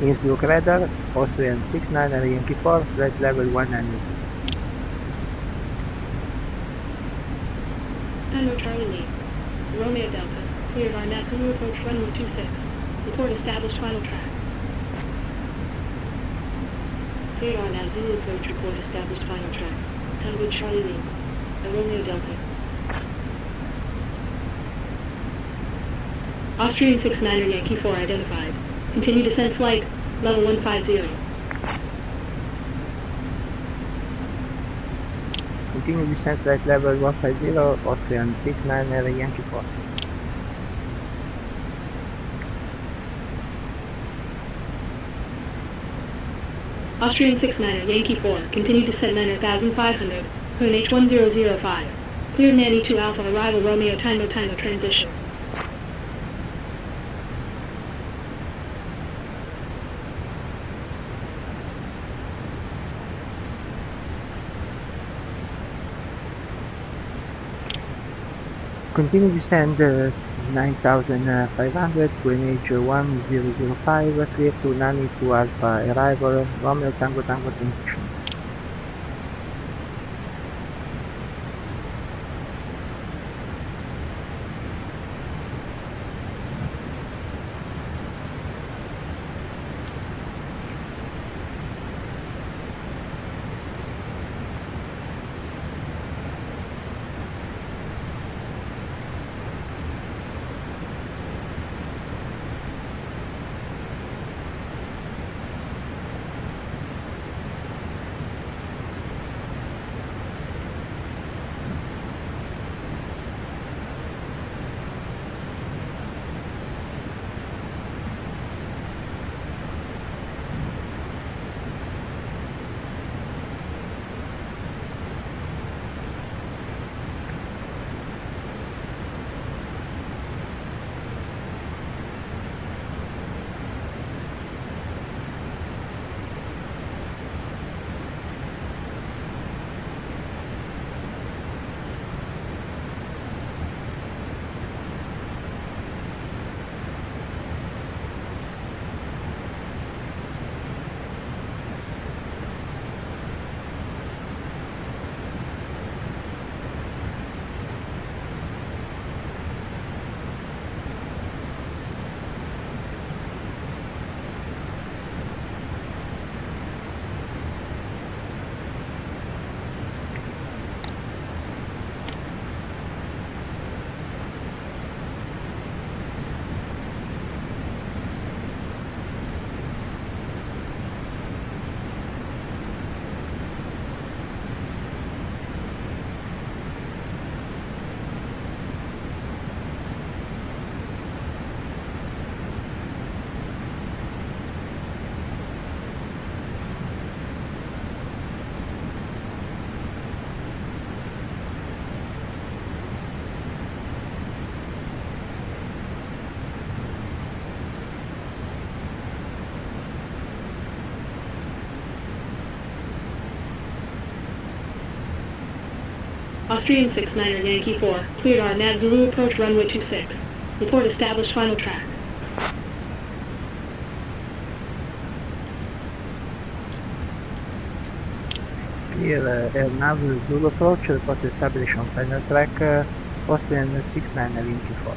Innsbruck radar, Austrian 69 Yankee 4, flight level 190. Tango Charlie Lee. Romeo Delta. Cleared our net Zulu approach runway 26. Report established final track. Cleared our net Zulu approach, report established final track. Tango Charlie Lee. Romeo Delta. Austrian 69er Yankee 4 identified. Continue descent flight, level 150. Continue descent flight level 150, Austrian 69 Yankee 4. Austrian 69er Yankee 4, continue descent 9,500, QNH 1005. Cleared Nanny 2 Alpha, arrival Romeo Tango Tango transition. Continue descend 9,500, QNH 1005, clear to Nani 2 Alpha, arrival Romeo Tango Tango transition. Austrian 69er Yankee 4, cleared our Nav Zulu approach runway 26. Report established final track. Clear Air Nav Zulu approach, report established on final track, Austrian 69er Yankee 4.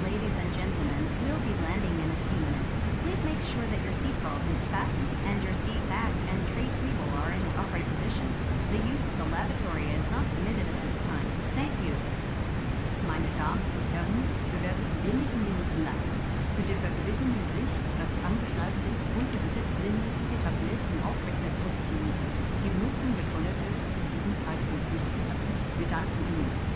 Ladies and gentlemen, we'll be landing in a few minutes. Please make sure that your seatbelt is fastened and your seat back and tray table are in the upright position. The use of the lavatory is not permitted at this time. Thank you. Meine Damen und Herren, wir werden in wenigen Minuten landen. Bitte vergewissern Sie sich, dass angeschnallt sind und die Sitzblinde etabliert in aufrechter Position sind. Die Benutzung der Toilette ist zu diesem Zeitpunkt nicht gestattet. Wir danken Ihnen.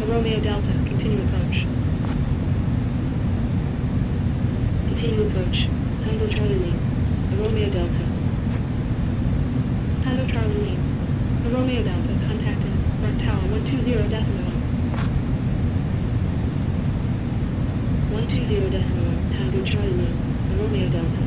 Romeo Delta, continue approach. Continue approach. Tango Charlie Lima, Romeo Delta. Tango Charlie Lima, Romeo Delta, contacted front tower 120.1. 120.1, Tango Charlie Lima, Romeo Delta.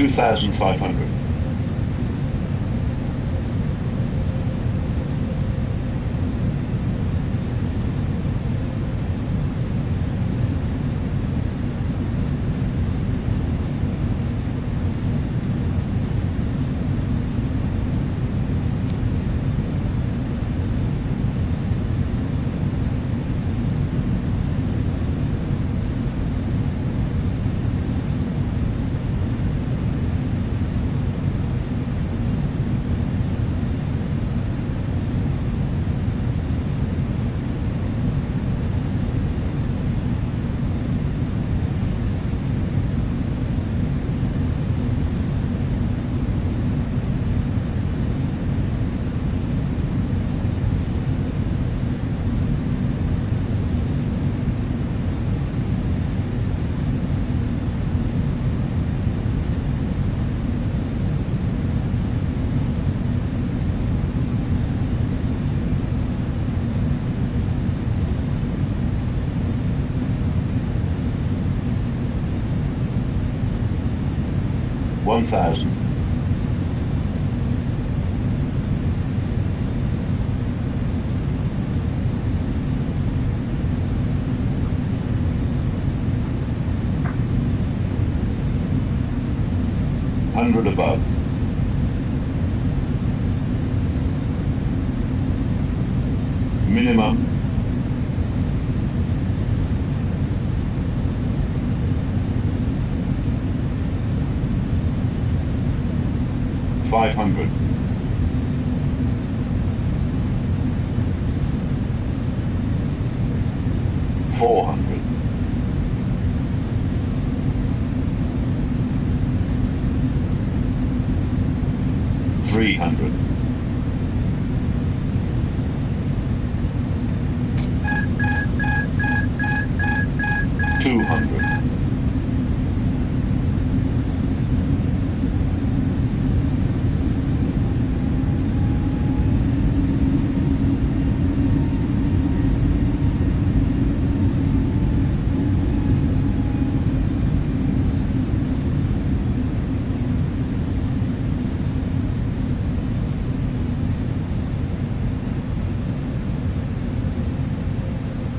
2,500. 1,000. 100 above. Minimum. $500. 400. 300. 200.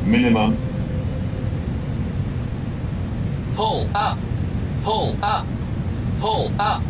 'Minimum. Pull up, pull up, pull up.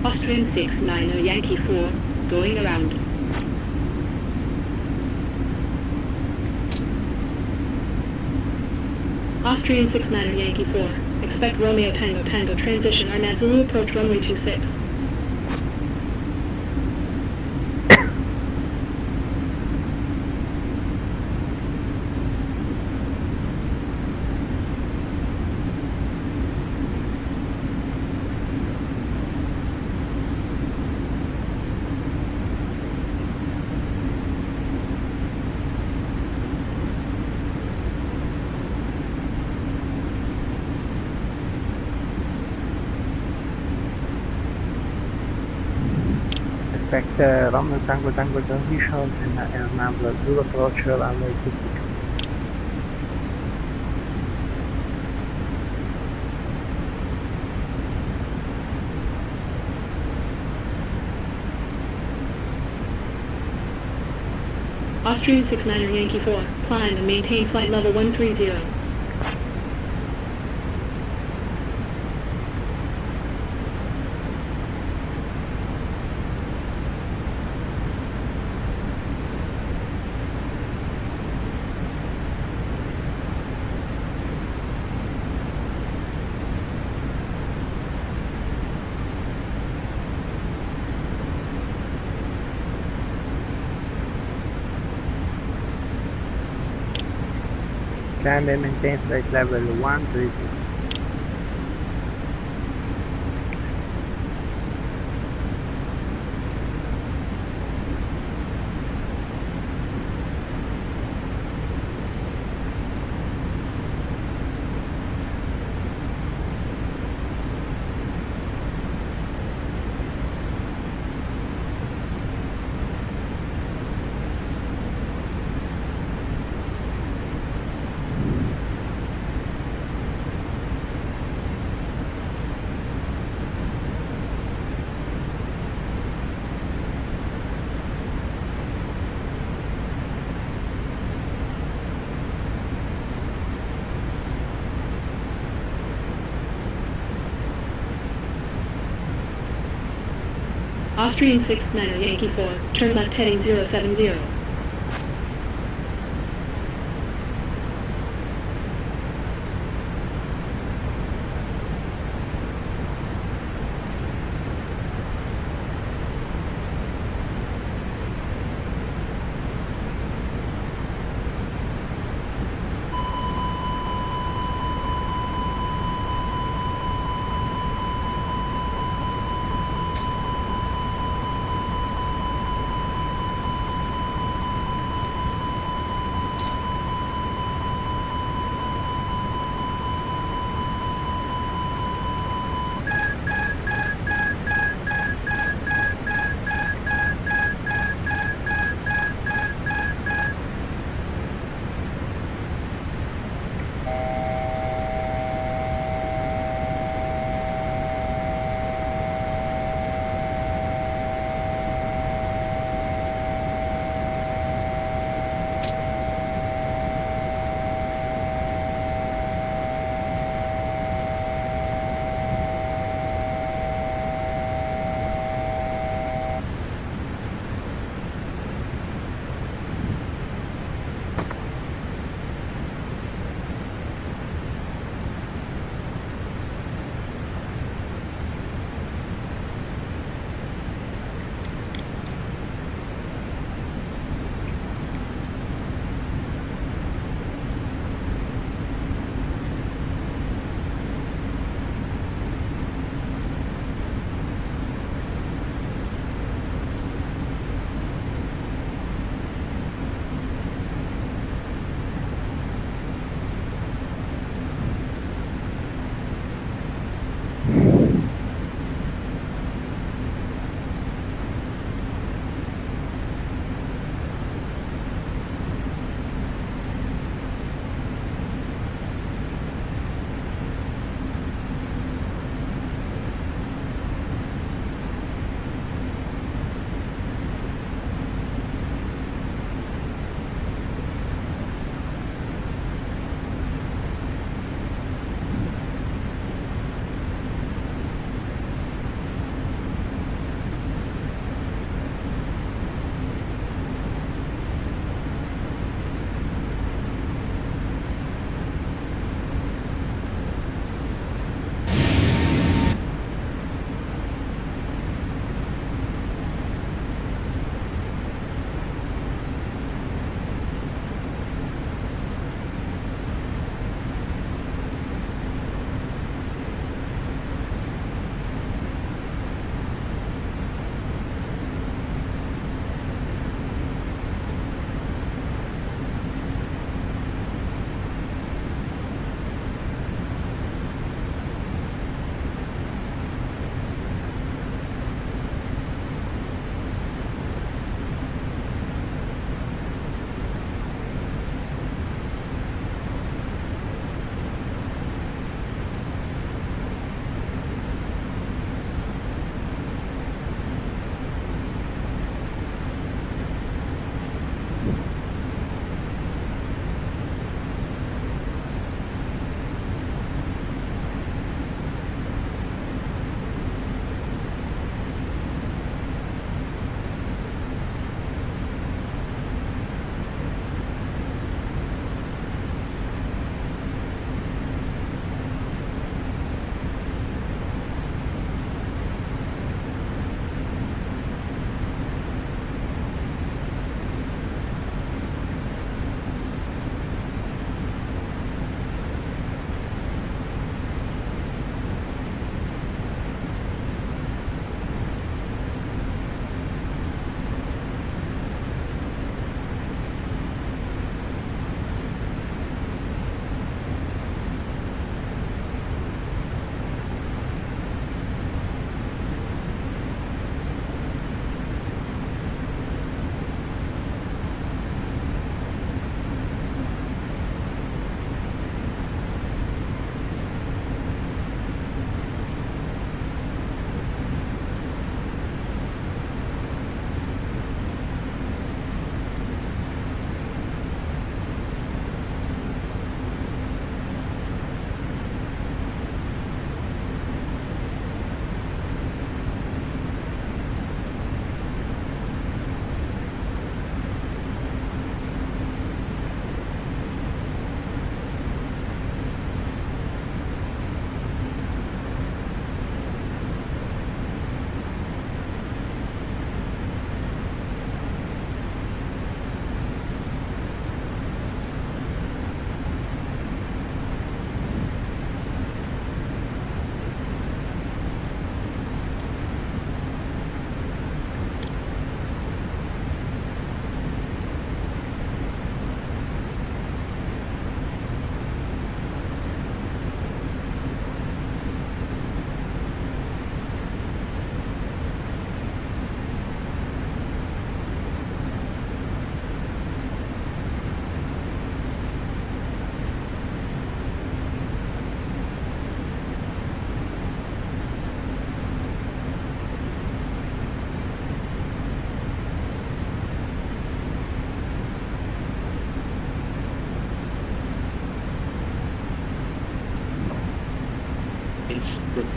Austrian 690 Yankee 4, going around. Austrian 690 Yankee 4, expect Romeo Tango Tango transition Arnaz Zulu approach runway 26. Expect Romeo Tango Tango transition and AirNav Zulu approach runway 26. Austrian 690 Yankee 4, climb and maintain flight level 130. Climb and maintain flight level 130. Austrian 690 Yankee 4, turn left heading 070.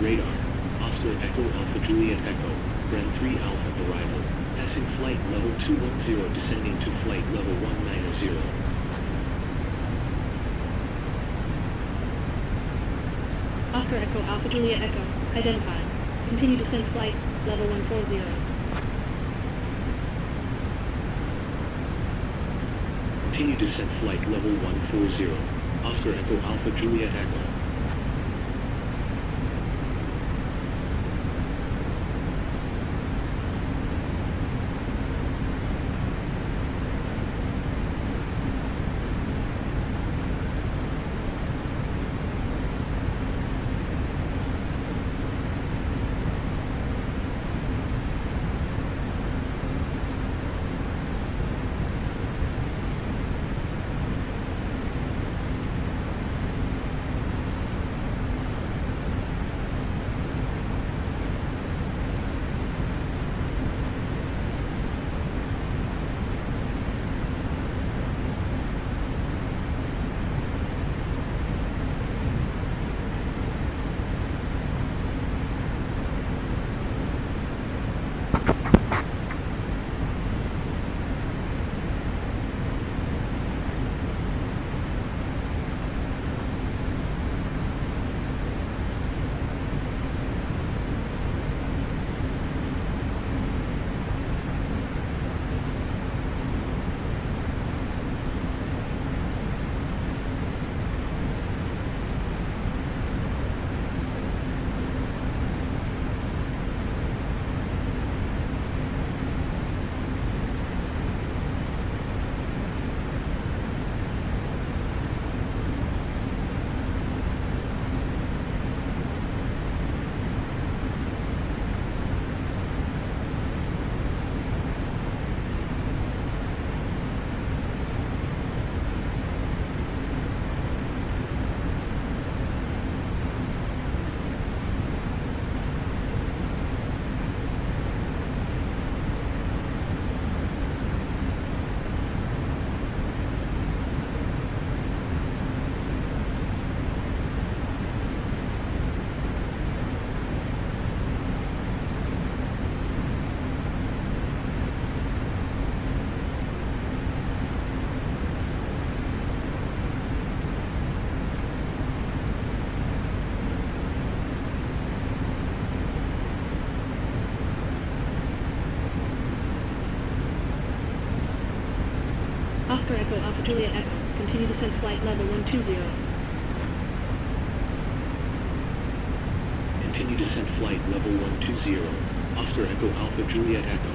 Radar. Oscar Echo Alpha Juliet Echo. Brand 3 Alpha arrival. Passing flight level 210 descending to flight level 190. Oscar Echo Alpha Juliet Echo. Identified. Continue descent flight level 140. Continue descent flight level 140. Oscar Echo Alpha Juliet Echo. Oscar Echo Alpha Juliet Echo. Continue descent flight level 120. Continue descent flight level 120. Oscar Echo Alpha Juliet Echo.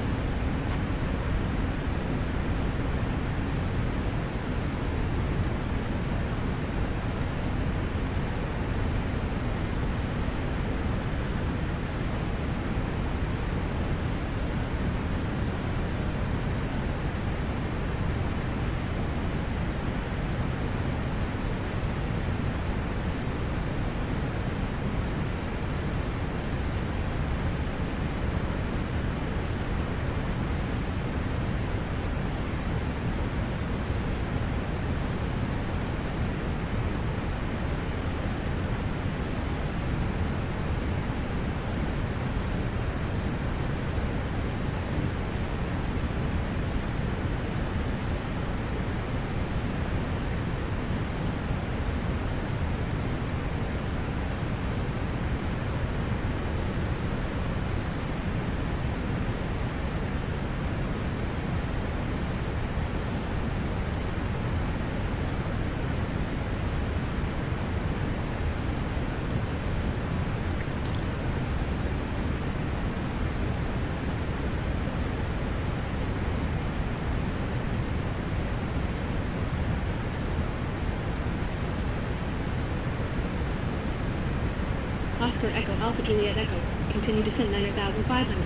Oscar Echo Alpha Juliet Echo. Continue descent 9,500.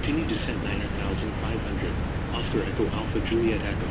Continue descent 9,500. Oscar Echo Alpha Juliet Echo.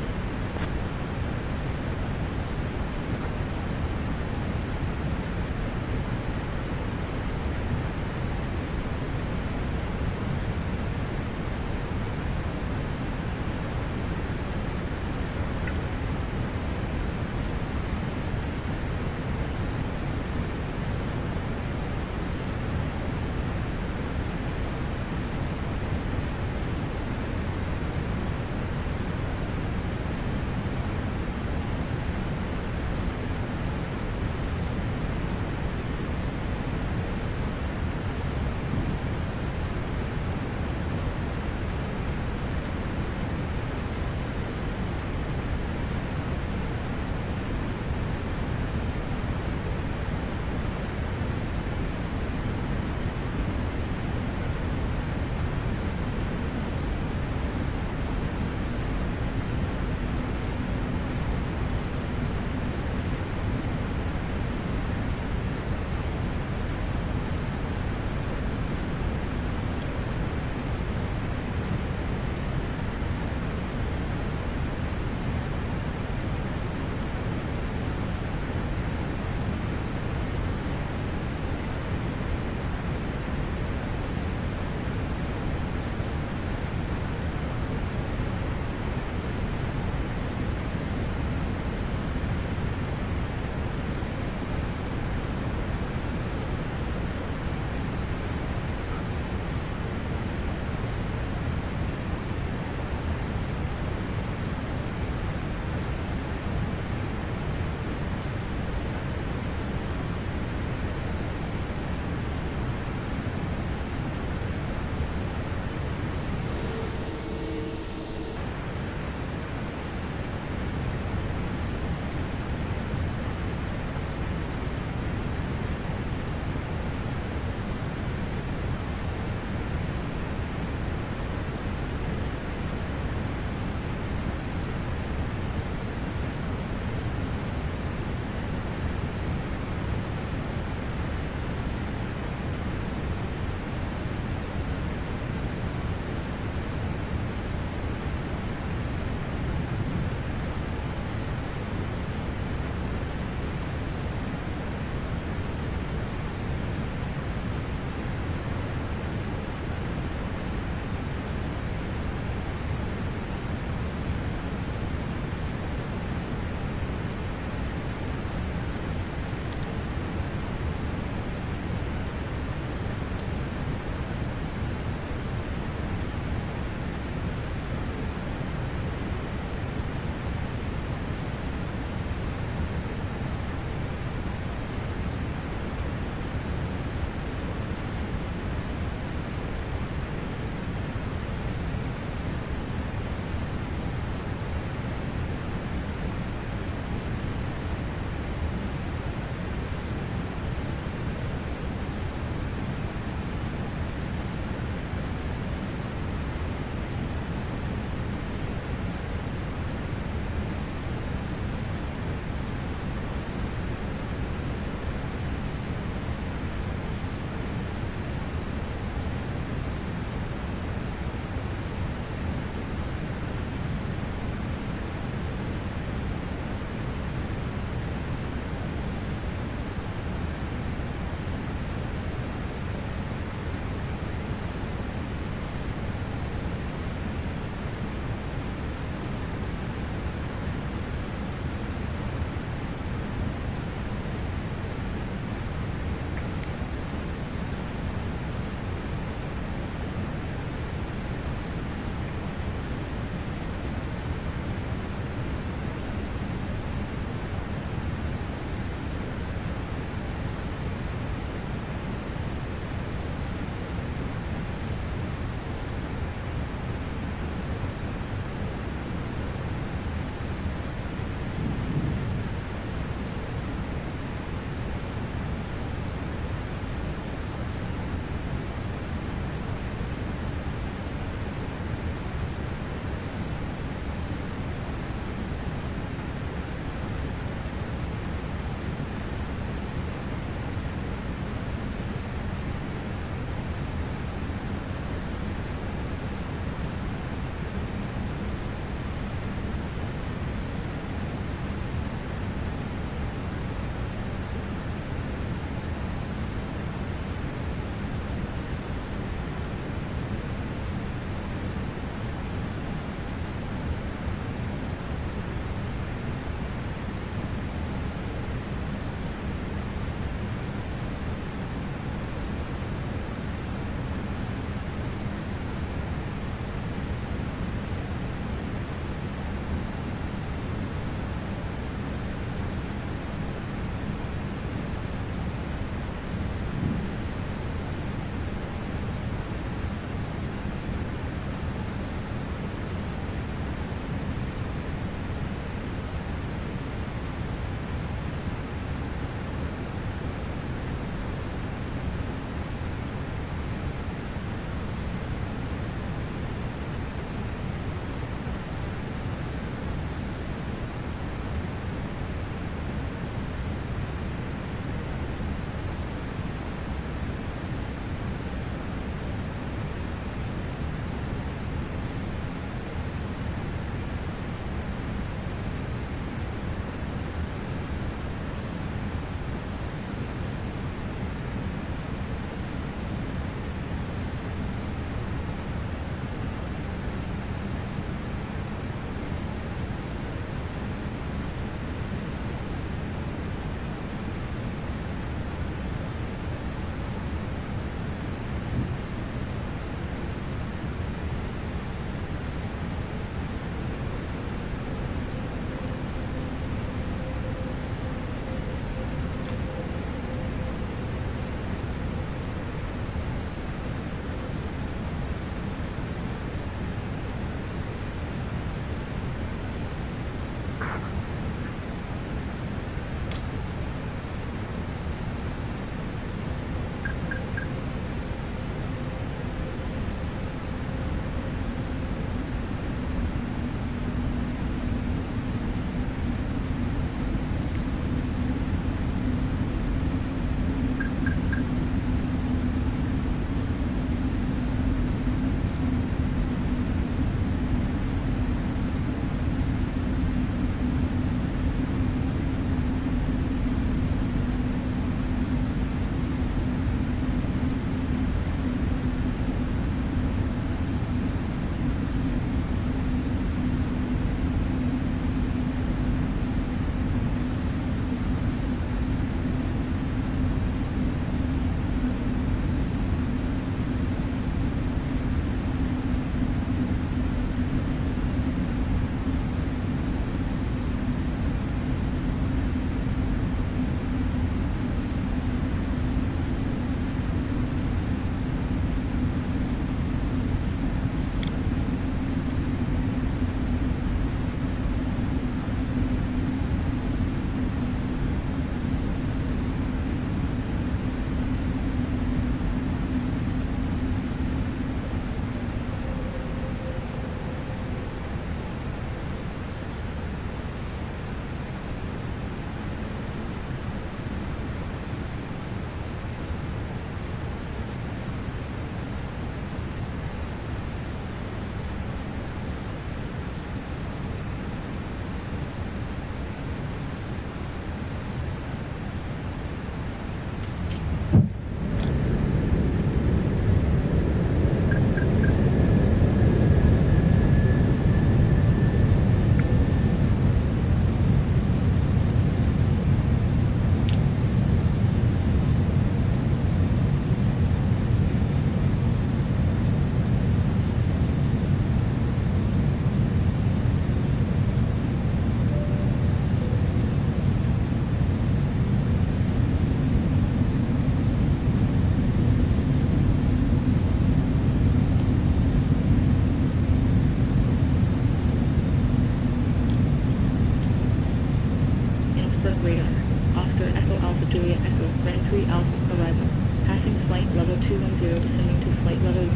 210 descending to flight level.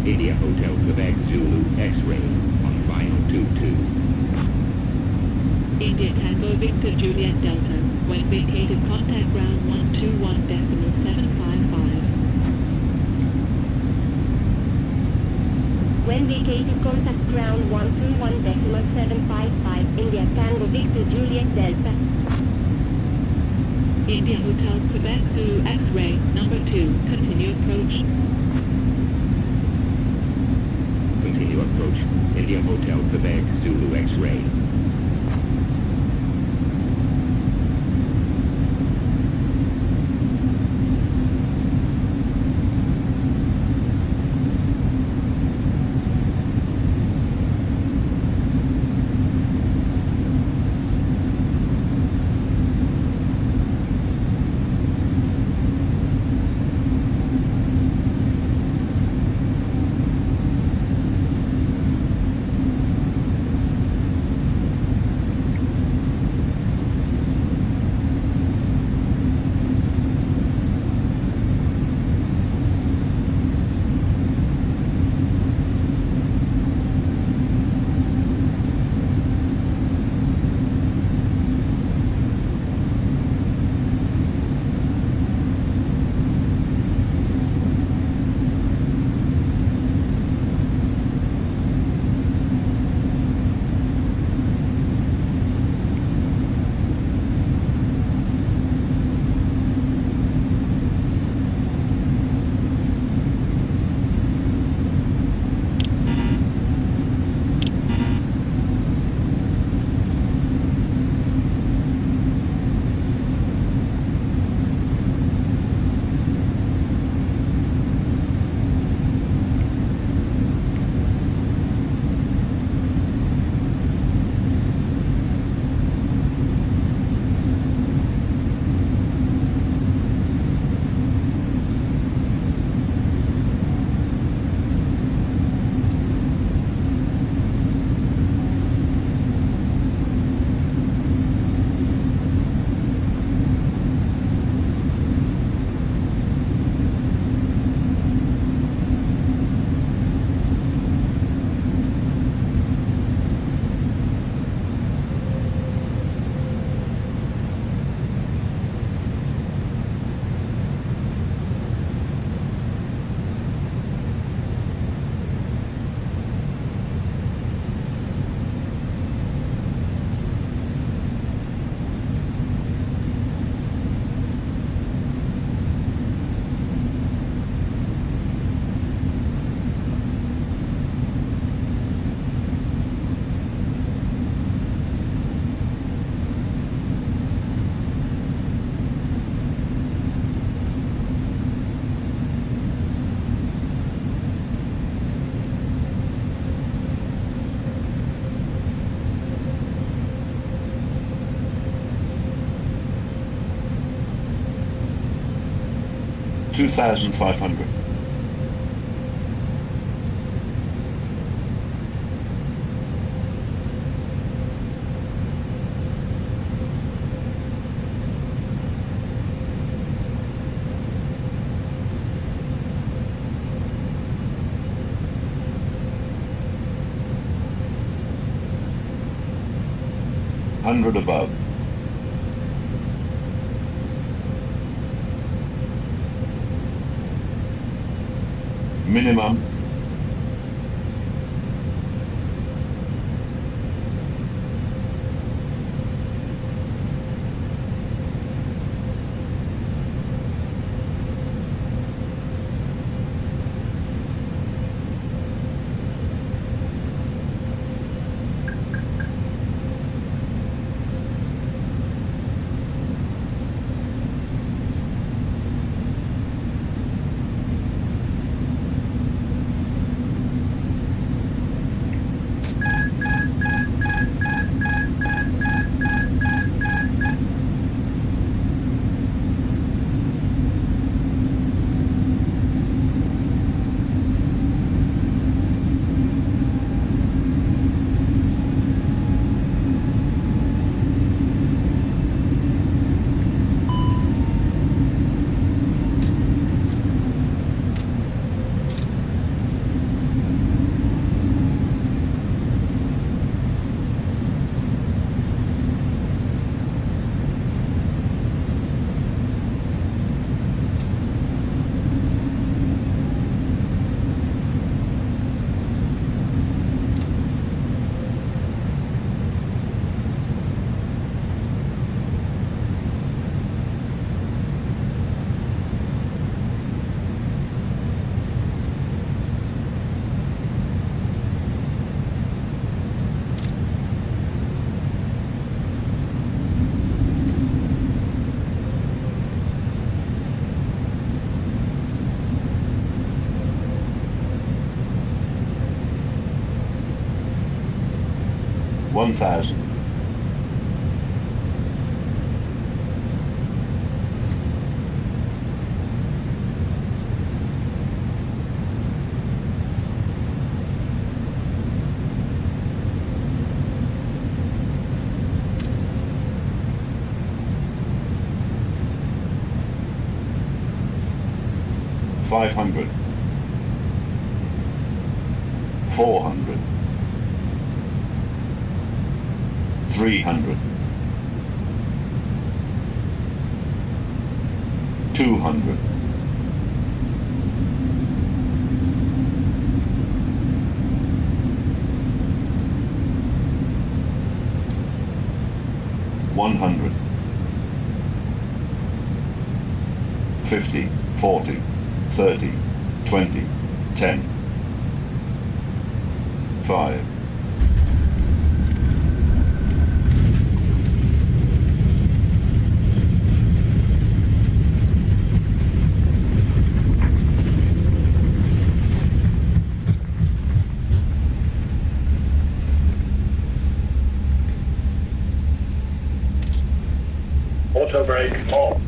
India Hotel Quebec Zulu X-ray on final 22. India Tango Victor Juliet Delta, when vacated contact ground 121.755. When vacated contact ground 121.755, India Tango Victor Juliet Delta. India Hotel Quebec Zulu X-ray, number 2, continue approach. Continue approach, India Hotel Quebec Zulu X-ray. 2,500. Hundred above. Minimum. One thousand. $500. 400. 300. 200. 100. 50, 40, 30, 20, 10, 5. Auto brake off.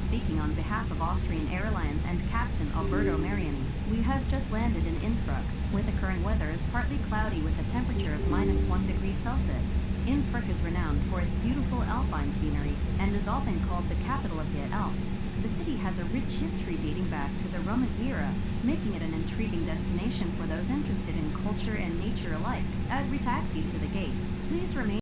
Speaking on behalf of Austrian Airlines and Captain Alberto Mariani. We have just landed in Innsbruck, where the current weather is partly cloudy with a temperature of -1 degree Celsius. Innsbruck is renowned for its beautiful alpine scenery and is often called the capital of the Alps. The city has a rich history dating back to the Roman era, making it an intriguing destination for those interested in culture and nature alike. As we taxi to the gate, please remain